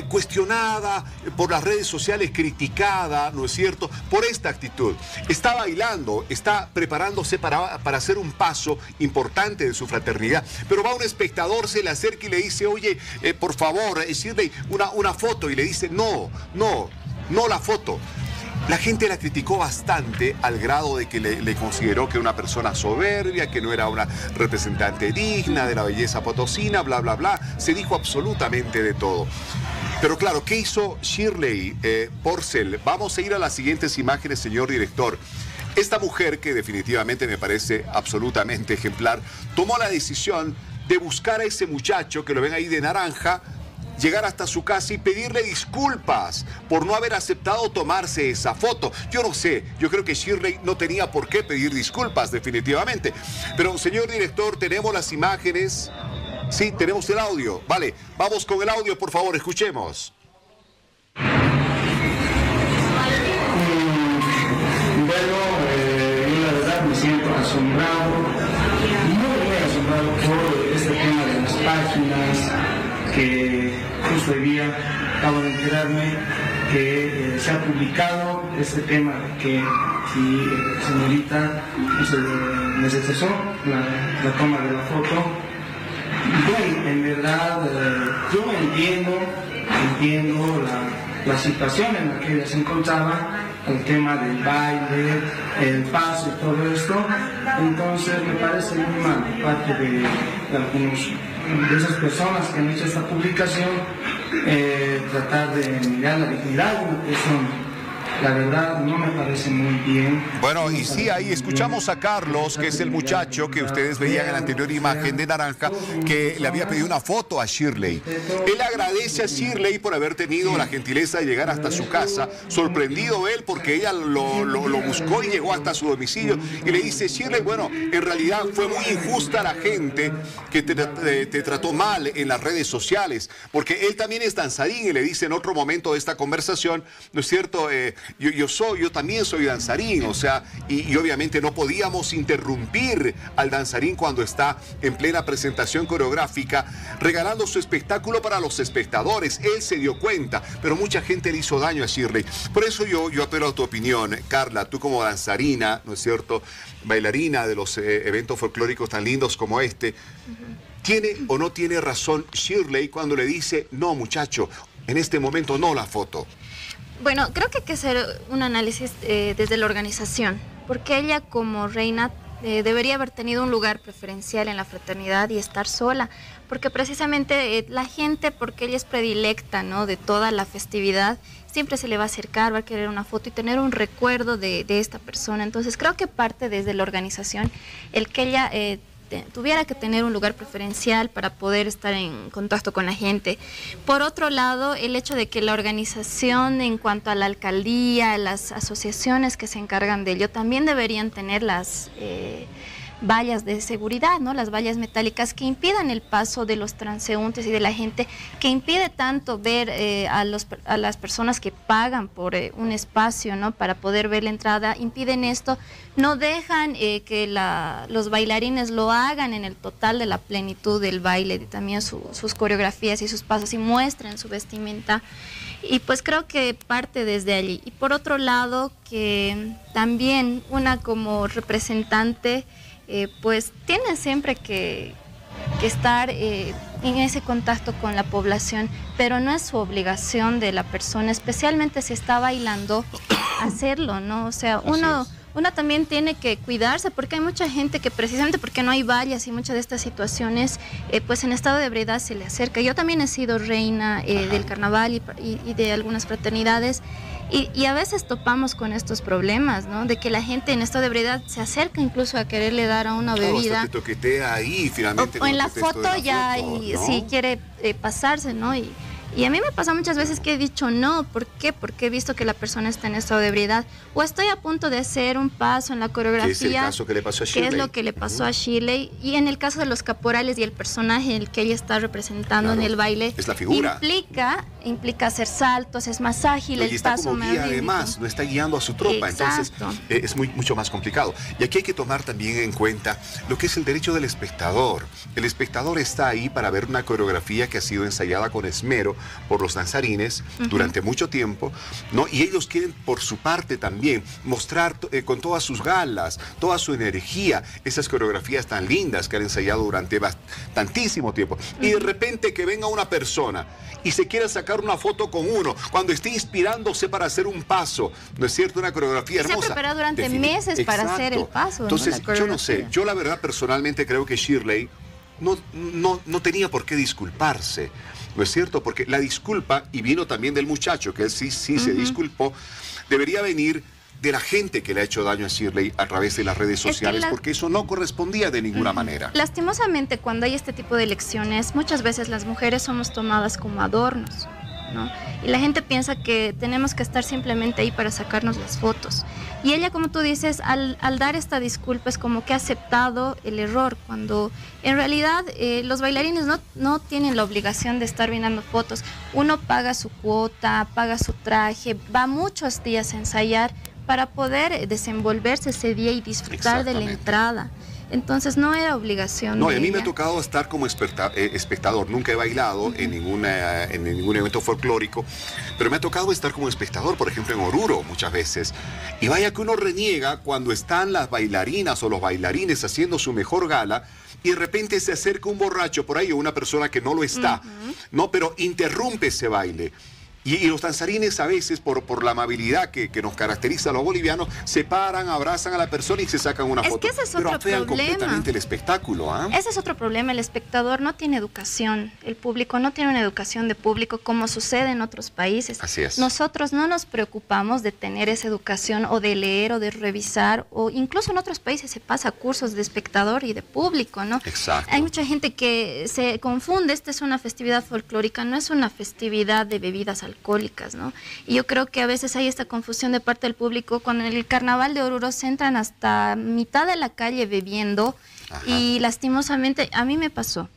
cuestionada por las redes sociales, criticada, ¿no es cierto?, por esta actitud. Está bailando, está preparándose para hacer un paso importante de su fraternidad, pero va un espectador, se le acerca y le dice, oye, por favor, Shirley, una foto, y le dice, no la foto. La gente la criticó bastante al grado de que le consideró que era una persona soberbia, que no era una representante digna de la belleza potosina, bla, bla, bla. Se dijo absolutamente de todo. Pero claro, ¿qué hizo Shirley Porcel? Vamos a ir a las siguientes imágenes, señor director. Esta mujer, que definitivamente me parece absolutamente ejemplar, tomó la decisión de buscar a ese muchacho que lo ven ahí de naranja, llegar hasta su casa y pedirle disculpas por no haber aceptado tomarse esa foto. Yo no sé, yo creo que Shirley no tenía por qué pedir disculpas, definitivamente. Pero, señor director, tenemos las imágenes. Sí, tenemos el audio. Vale, vamos con el audio, por favor, escuchemos. Bueno, yo la verdad me siento asombrado, muy asombrado por este tema de las páginas, que justo hoy día acabo de enterarme que se ha publicado este tema de que si señorita les rechazó la toma de la foto. Bueno, en verdad yo entiendo la situación en la que ella se encontraba, el tema del baile, el paso y todo esto. Entonces me parece muy mal de parte de esas personas que han hecho esta publicación tratar de negar la dignidad de una persona. La verdad no me parece muy bien. Bueno, y sí, ahí escuchamos a Carlos, que es el muchacho que ustedes veían en la anterior imagen de naranja, que le había pedido una foto a Shirley. Él agradece a Shirley por haber tenido la gentileza de llegar hasta su casa, sorprendido él porque ella lo buscó y llegó hasta su domicilio. Y le dice, Shirley, bueno, en realidad fue muy injusta la gente que te trató mal en las redes sociales, porque él también es danzarín, y le dice en otro momento de esta conversación, ¿no es cierto?, yo también soy danzarín, o sea, y obviamente no podíamos interrumpir al danzarín cuando está en plena presentación coreográfica, regalando su espectáculo para los espectadores. Él se dio cuenta, pero mucha gente le hizo daño a Shirley. Por eso yo apelo a tu opinión, Carla, tú como danzarina, ¿no es cierto?, bailarina de los eventos folclóricos tan lindos como este, ¿tiene o no tiene razón Shirley cuando le dice, no, muchacho, en este momento no la foto? Bueno, creo que hay que hacer un análisis desde la organización, porque ella como reina debería haber tenido un lugar preferencial en la fraternidad y estar sola, porque precisamente la gente, porque ella es predilecta, ¿no?, de toda la festividad, siempre se le va a acercar, va a querer una foto y tener un recuerdo de esta persona. Entonces creo que parte desde la organización el que ella tuviera que tener un lugar preferencial para poder estar en contacto con la gente. Por otro lado, el hecho de que la organización en cuanto a la alcaldía, las asociaciones que se encargan de ello, también deberían tener las vallas de seguridad, ¿no?, las vallas metálicas que impidan el paso de los transeúntes y de la gente, que impide tanto ver a las personas que pagan por un espacio, ¿no?, para poder ver la entrada, impiden esto, no dejan que los bailarines lo hagan en el total de la plenitud del baile, de también sus coreografías y sus pasos, y muestren su vestimenta. Y pues creo que parte desde allí. Y por otro lado, que también una como representante pues tiene siempre que estar en ese contacto con la población, pero no es su obligación de la persona, especialmente si está bailando, hacerlo, ¿no? O sea, uno también tiene que cuidarse, porque hay mucha gente que precisamente porque no hay vallas y muchas de estas situaciones, pues en estado de ebriedad se le acerca. Yo también he sido reina del carnaval y de algunas fraternidades, y a veces topamos con estos problemas, ¿no? De que la gente en estado de ebriedad se acerca incluso a quererle dar a una bebida. Hasta te toquetea ahí, finalmente. O en la foto ya, y ¿no? si quiere pasarse, ¿no? Y a mí me pasa muchas veces que he dicho no. ¿Por qué? Porque he visto que la persona está en estado de ebriedad. O estoy a punto de hacer un paso en la coreografía. ¿Qué es el caso que le pasó a Shirley? ¿Qué es lo que le pasó a Shirley? Y en el caso de los caporales y el personaje el que ella está representando en el baile. Es la figura. Implica hacer saltos, es más ágil, el está paso como más guía, rítmico. además, no está guiando a su tropa. Exacto. Entonces es mucho más complicado. Y aquí hay que tomar también en cuenta lo que es el derecho del espectador. El espectador está ahí para ver una coreografía que ha sido ensayada con esmero por los danzarines durante mucho tiempo, ¿no? Y ellos quieren por su parte también mostrar con todas sus galas, toda su energía, esas coreografías tan lindas que han ensayado durante tantísimo tiempo. Y de repente que venga una persona y se quiera sacar una foto con uno cuando esté inspirándose para hacer un paso, ¿no es cierto? Una coreografía hermosa. Se ha preparado durante meses para hacer el paso. Entonces, yo no sé, yo la verdad personalmente creo que Shirley no tenía por qué disculparse, ¿no es cierto? Porque la disculpa, y vino también del muchacho, que él sí se disculpó, debería venir de la gente que le ha hecho daño a Shirley a través de las redes sociales, porque eso no correspondía de ninguna manera. Lastimosamente, cuando hay este tipo de elecciones, muchas veces las mujeres somos tomadas como adornos, ¿no? Y la gente piensa que tenemos que estar simplemente ahí para sacarnos las fotos. Y ella, como tú dices, al dar esta disculpa es como que ha aceptado el error, cuando en realidad los bailarines no tienen la obligación de estar brindando fotos. Uno paga su cuota, paga su traje, va muchos días a ensayar para poder desenvolverse ese día y disfrutar de la entrada. Entonces no era obligación. No, y a mí me ha tocado estar como espectador. Nunca he bailado en ningún evento folclórico, pero me ha tocado estar como espectador, por ejemplo, en Oruro muchas veces. Y vaya que uno reniega cuando están las bailarinas o los bailarines haciendo su mejor gala y de repente se acerca un borracho por ahí o una persona que no lo está, ¿no? Pero interrumpe ese baile. Y los danzarines a veces, por la amabilidad que nos caracteriza a los bolivianos, se paran, abrazan a la persona y se sacan una foto. Es que ese es otro pero afean problema. completamente el espectáculo, ¿ah? Ese es otro problema. El espectador no tiene educación. El público no tiene una educación de público como sucede en otros países. Así es. Nosotros no nos preocupamos de tener esa educación o de leer o de revisar, o incluso en otros países se pasa cursos de espectador y de público, ¿no? Exacto. Hay mucha gente que se confunde. Esta es una festividad folclórica, no es una festividad de bebidas alcohólicas, ¿no? Y yo creo que a veces hay esta confusión de parte del público. Cuando en el carnaval de Oruro se entran hasta mitad de la calle bebiendo. Ajá. Y lastimosamente a mí me pasó.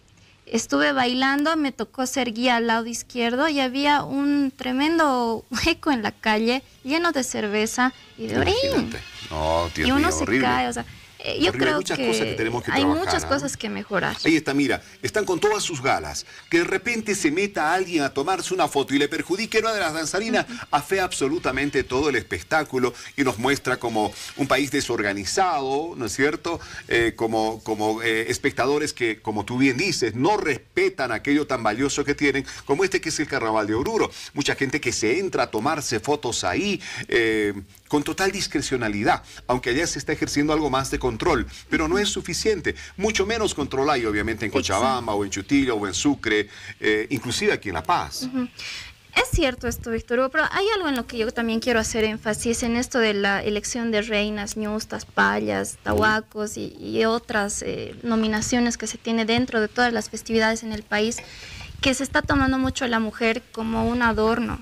Estuve bailando, me tocó ser guía al lado izquierdo y había un tremendo hueco en la calle lleno de cerveza y de orín. No, Dios y uno mío, se horrible. cae, o sea, yo horrible. creo Hay muchas cosas que tenemos que hay trabajar, muchas cosas que mejorar. Ahí está, mira, están con todas sus galas. Que de repente se meta alguien a tomarse una foto y le perjudique a una de las danzarinas, afea absolutamente todo el espectáculo y nos muestra como un país desorganizado, ¿no es cierto? Como espectadores que, como tú bien dices, no respetan aquello tan valioso que tienen, como este que es el Carnaval de Oruro. Mucha gente que se entra a tomarse fotos ahí con total discrecionalidad, aunque allá se está ejerciendo algo más de control, pero no es suficiente. Mucho menos control hay, obviamente, en Cochabamba o en Chutillo o en Sucre, inclusive aquí en La Paz. Es cierto esto, Víctor Hugo, pero hay algo en lo que yo también quiero hacer énfasis, en esto de la elección de reinas, ñustas, payas, tahuacos y otras nominaciones que se tiene dentro de todas las festividades en el país, que se está tomando mucho a la mujer como un adorno.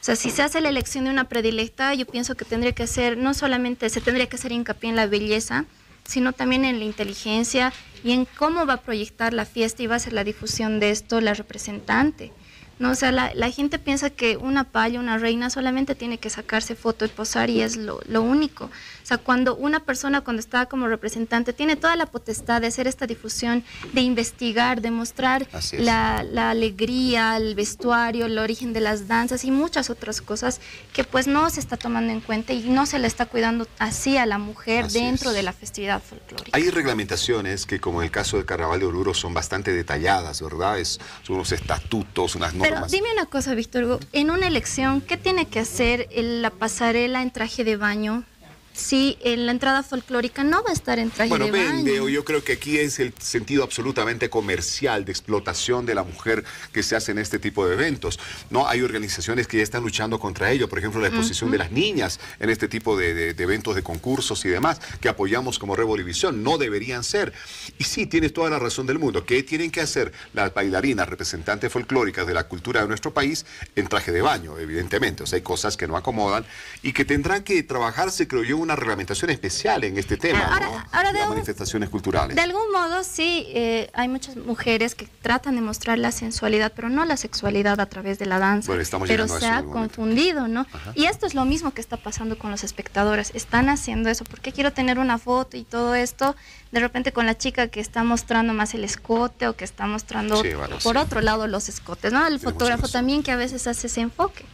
O sea, si se hace la elección de una predilecta, yo pienso que tendría que ser, no solamente se tendría que hacer hincapié en la belleza, sino también en la inteligencia y en cómo va a proyectar la fiesta y va a ser la difusión de esto la representante. ¿no? O sea, la gente piensa que una paya, una reina, solamente tiene que sacarse foto y posar y es lo único. O sea, cuando una persona, cuando está como representante, tiene toda la potestad de hacer esta difusión, de investigar, de mostrar la alegría, el vestuario, el origen de las danzas y muchas otras cosas que pues no se está tomando en cuenta y no se le está cuidando así a la mujer dentro de la festividad folclórica. Hay reglamentaciones que, como en el caso del Carnaval de Oruro, son bastante detalladas, ¿verdad? Son unos estatutos, unas normas. Pero dime una cosa, Víctor Hugo, en una elección, ¿qué tiene que hacer la pasarela en traje de baño? Sí, en la entrada folclórica no va a estar en traje de baño. Bueno, yo creo que aquí es el sentido absolutamente comercial de explotación de la mujer que se hace en este tipo de eventos. No, hay organizaciones que ya están luchando contra ello, por ejemplo, la exposición de las niñas en este tipo de eventos, de concursos y demás, que apoyamos como Rebolivisión. No deberían ser. Y sí, tienes toda la razón del mundo. ¿Qué tienen que hacer las bailarinas, representantes folclóricas de la cultura de nuestro país en traje de baño, evidentemente? O sea, hay cosas que no acomodan y que tendrán que trabajarse, creo yo, una reglamentación especial en este tema, ahora de las manifestaciones culturales. De algún modo, sí, hay muchas mujeres que tratan de mostrar la sensualidad, pero no la sexualidad a través de la danza. Bueno, pero se ha confundido, ¿no? Ajá. Y esto es lo mismo que está pasando con los espectadores. Están haciendo eso. ¿Por qué quiero tener una foto y todo esto? De repente con la chica que está mostrando más el escote o que está mostrando por otro lado los escotes, ¿no? El fotógrafo también que a veces hace ese enfoque.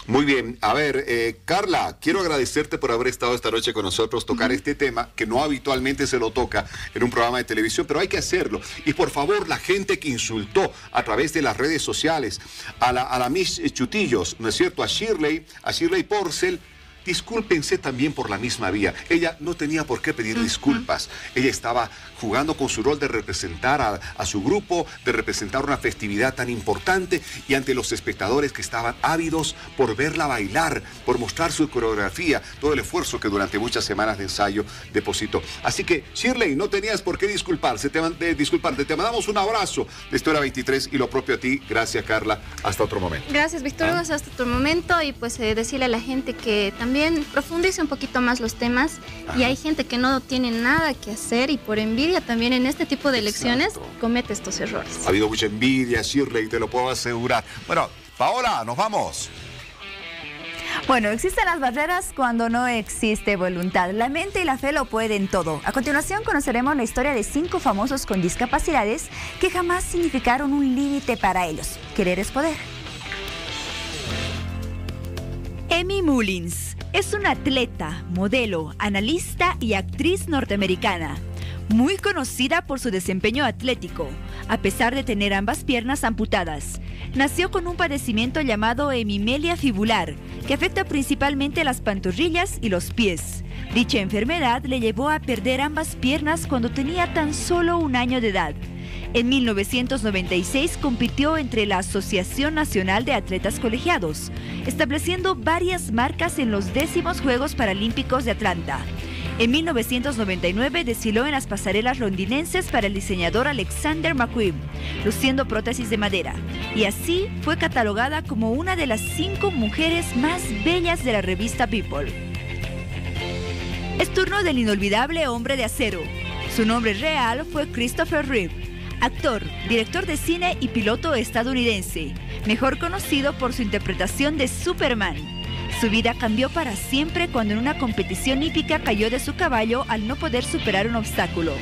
Muy bien, a ver, Carla, quiero agradecerte por haber estado esta noche con nosotros, tocar este tema que no habitualmente se lo toca en un programa de televisión, pero hay que hacerlo. Y por favor, la gente que insultó a través de las redes sociales a la Miss Chutillos, ¿no es cierto?, a Shirley Porcel, discúlpense también por la misma vía. Ella no tenía por qué pedir disculpas. Ella estaba jugando con su rol de representar a su grupo, de representar una festividad tan importante y ante los espectadores que estaban ávidos por verla bailar, por mostrar su coreografía, todo el esfuerzo que durante muchas semanas de ensayo depositó. Así que, Shirley, no tenías por qué disculparte. Te mandamos un abrazo de esta hora 23 y lo propio a ti. Gracias, Carla. Hasta otro momento. Gracias, Víctor Hugo. Hasta otro momento y pues decirle a la gente que también profundice un poquito más los temas. Y hay gente que no tiene nada que hacer y por envidia también en este tipo de elecciones comete estos errores. Ha habido mucha envidia, Shirley, te lo puedo asegurar. Bueno, Paola, nos vamos. Bueno, existen las barreras cuando no existe voluntad. La mente y la fe lo pueden todo. A continuación conoceremos la historia de 5 famosos con discapacidades que jamás significaron un límite para ellos. Querer es poder. Emmy Mullins es una atleta, modelo, analista y actriz norteamericana. Muy conocida por su desempeño atlético, a pesar de tener ambas piernas amputadas. Nació con un padecimiento llamado hemimelia fibular, que afecta principalmente las pantorrillas y los pies. Dicha enfermedad le llevó a perder ambas piernas cuando tenía tan solo 1 año de edad. En 1996 compitió entre la Asociación Nacional de Atletas Colegiados, estableciendo varias marcas en los 10º Juegos Paralímpicos de Atlanta. En 1999 desfiló en las pasarelas londinenses para el diseñador Alexander McQueen, luciendo prótesis de madera, y así fue catalogada como una de las 5 mujeres más bellas de la revista People. Es turno del inolvidable hombre de acero. Su nombre real fue Christopher Reeve, actor, director de cine y piloto estadounidense, mejor conocido por su interpretación de Superman. Su vida cambió para siempre cuando en una competición hípica cayó de su caballo al no poder superar un obstáculo,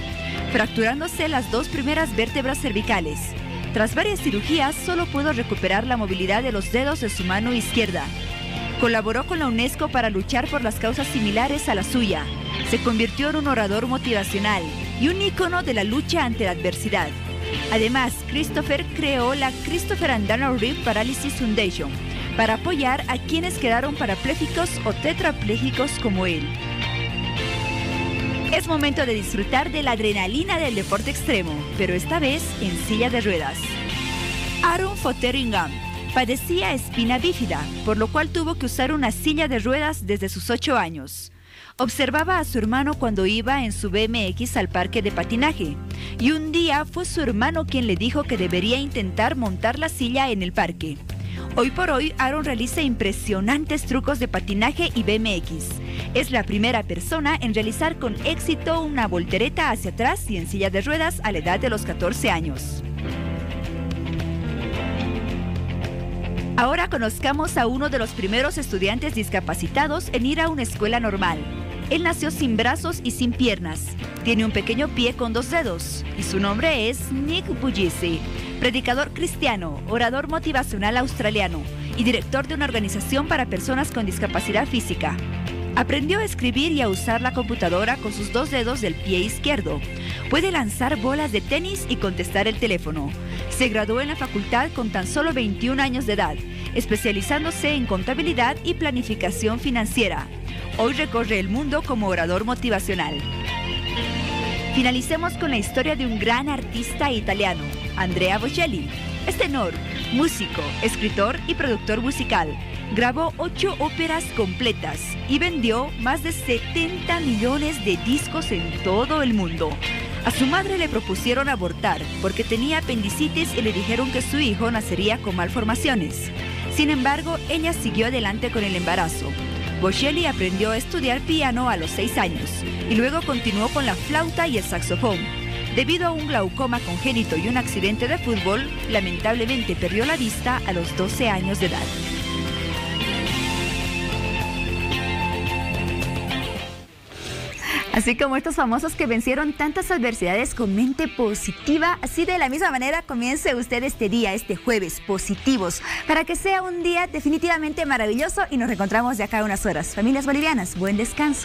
fracturándose las 2 primeras vértebras cervicales. Tras varias cirugías, solo pudo recuperar la movilidad de los dedos de su mano izquierda. Colaboró con la UNESCO para luchar por las causas similares a la suya. Se convirtió en un orador motivacional y un ícono de la lucha ante la adversidad. Además, Christopher creó la Christopher and Dana Reeve Paralysis Foundation para apoyar a quienes quedaron parapléjicos o tetraplégicos como él. Es momento de disfrutar de la adrenalina del deporte extremo, pero esta vez en silla de ruedas. Aaron Fotheringham padecía espina bífida, por lo cual tuvo que usar una silla de ruedas desde sus 8 años. Observaba a su hermano cuando iba en su BMX al parque de patinaje, y un día fue su hermano quien le dijo que debería intentar montar la silla en el parque. Hoy por hoy, Aaron realiza impresionantes trucos de patinaje y BMX. Es la primera persona en realizar con éxito una voltereta hacia atrás y en silla de ruedas a la edad de los 14 años. Ahora conozcamos a uno de los primeros estudiantes discapacitados en ir a una escuela normal. Él nació sin brazos y sin piernas. Tiene un pequeño pie con 2 dedos y su nombre es Nick Bujisi, predicador cristiano, orador motivacional australiano y director de una organización para personas con discapacidad física. Aprendió a escribir y a usar la computadora con sus 2 dedos del pie izquierdo. Puede lanzar bolas de tenis y contestar el teléfono. Se graduó en la facultad con tan solo 21 años de edad, especializándose en contabilidad y planificación financiera. Hoy recorre el mundo como orador motivacional. Finalicemos con la historia de un gran artista italiano, Andrea Bocelli. Es tenor, músico, escritor y productor musical. Grabó 8 óperas completas y vendió más de 70 millones de discos en todo el mundo. A su madre le propusieron abortar porque tenía apendicitis y le dijeron que su hijo nacería con malformaciones. Sin embargo, ella siguió adelante con el embarazo. Bocelli aprendió a estudiar piano a los 6 años y luego continuó con la flauta y el saxofón. Debido a un glaucoma congénito y un accidente de fútbol, lamentablemente perdió la vista a los 12 años de edad. Así como estos famosos que vencieron tantas adversidades con mente positiva, así de la misma manera comience usted este día, este jueves, positivos, para que sea un día definitivamente maravilloso y nos reencontramos de acá a unas horas. Familias bolivianas, buen descanso.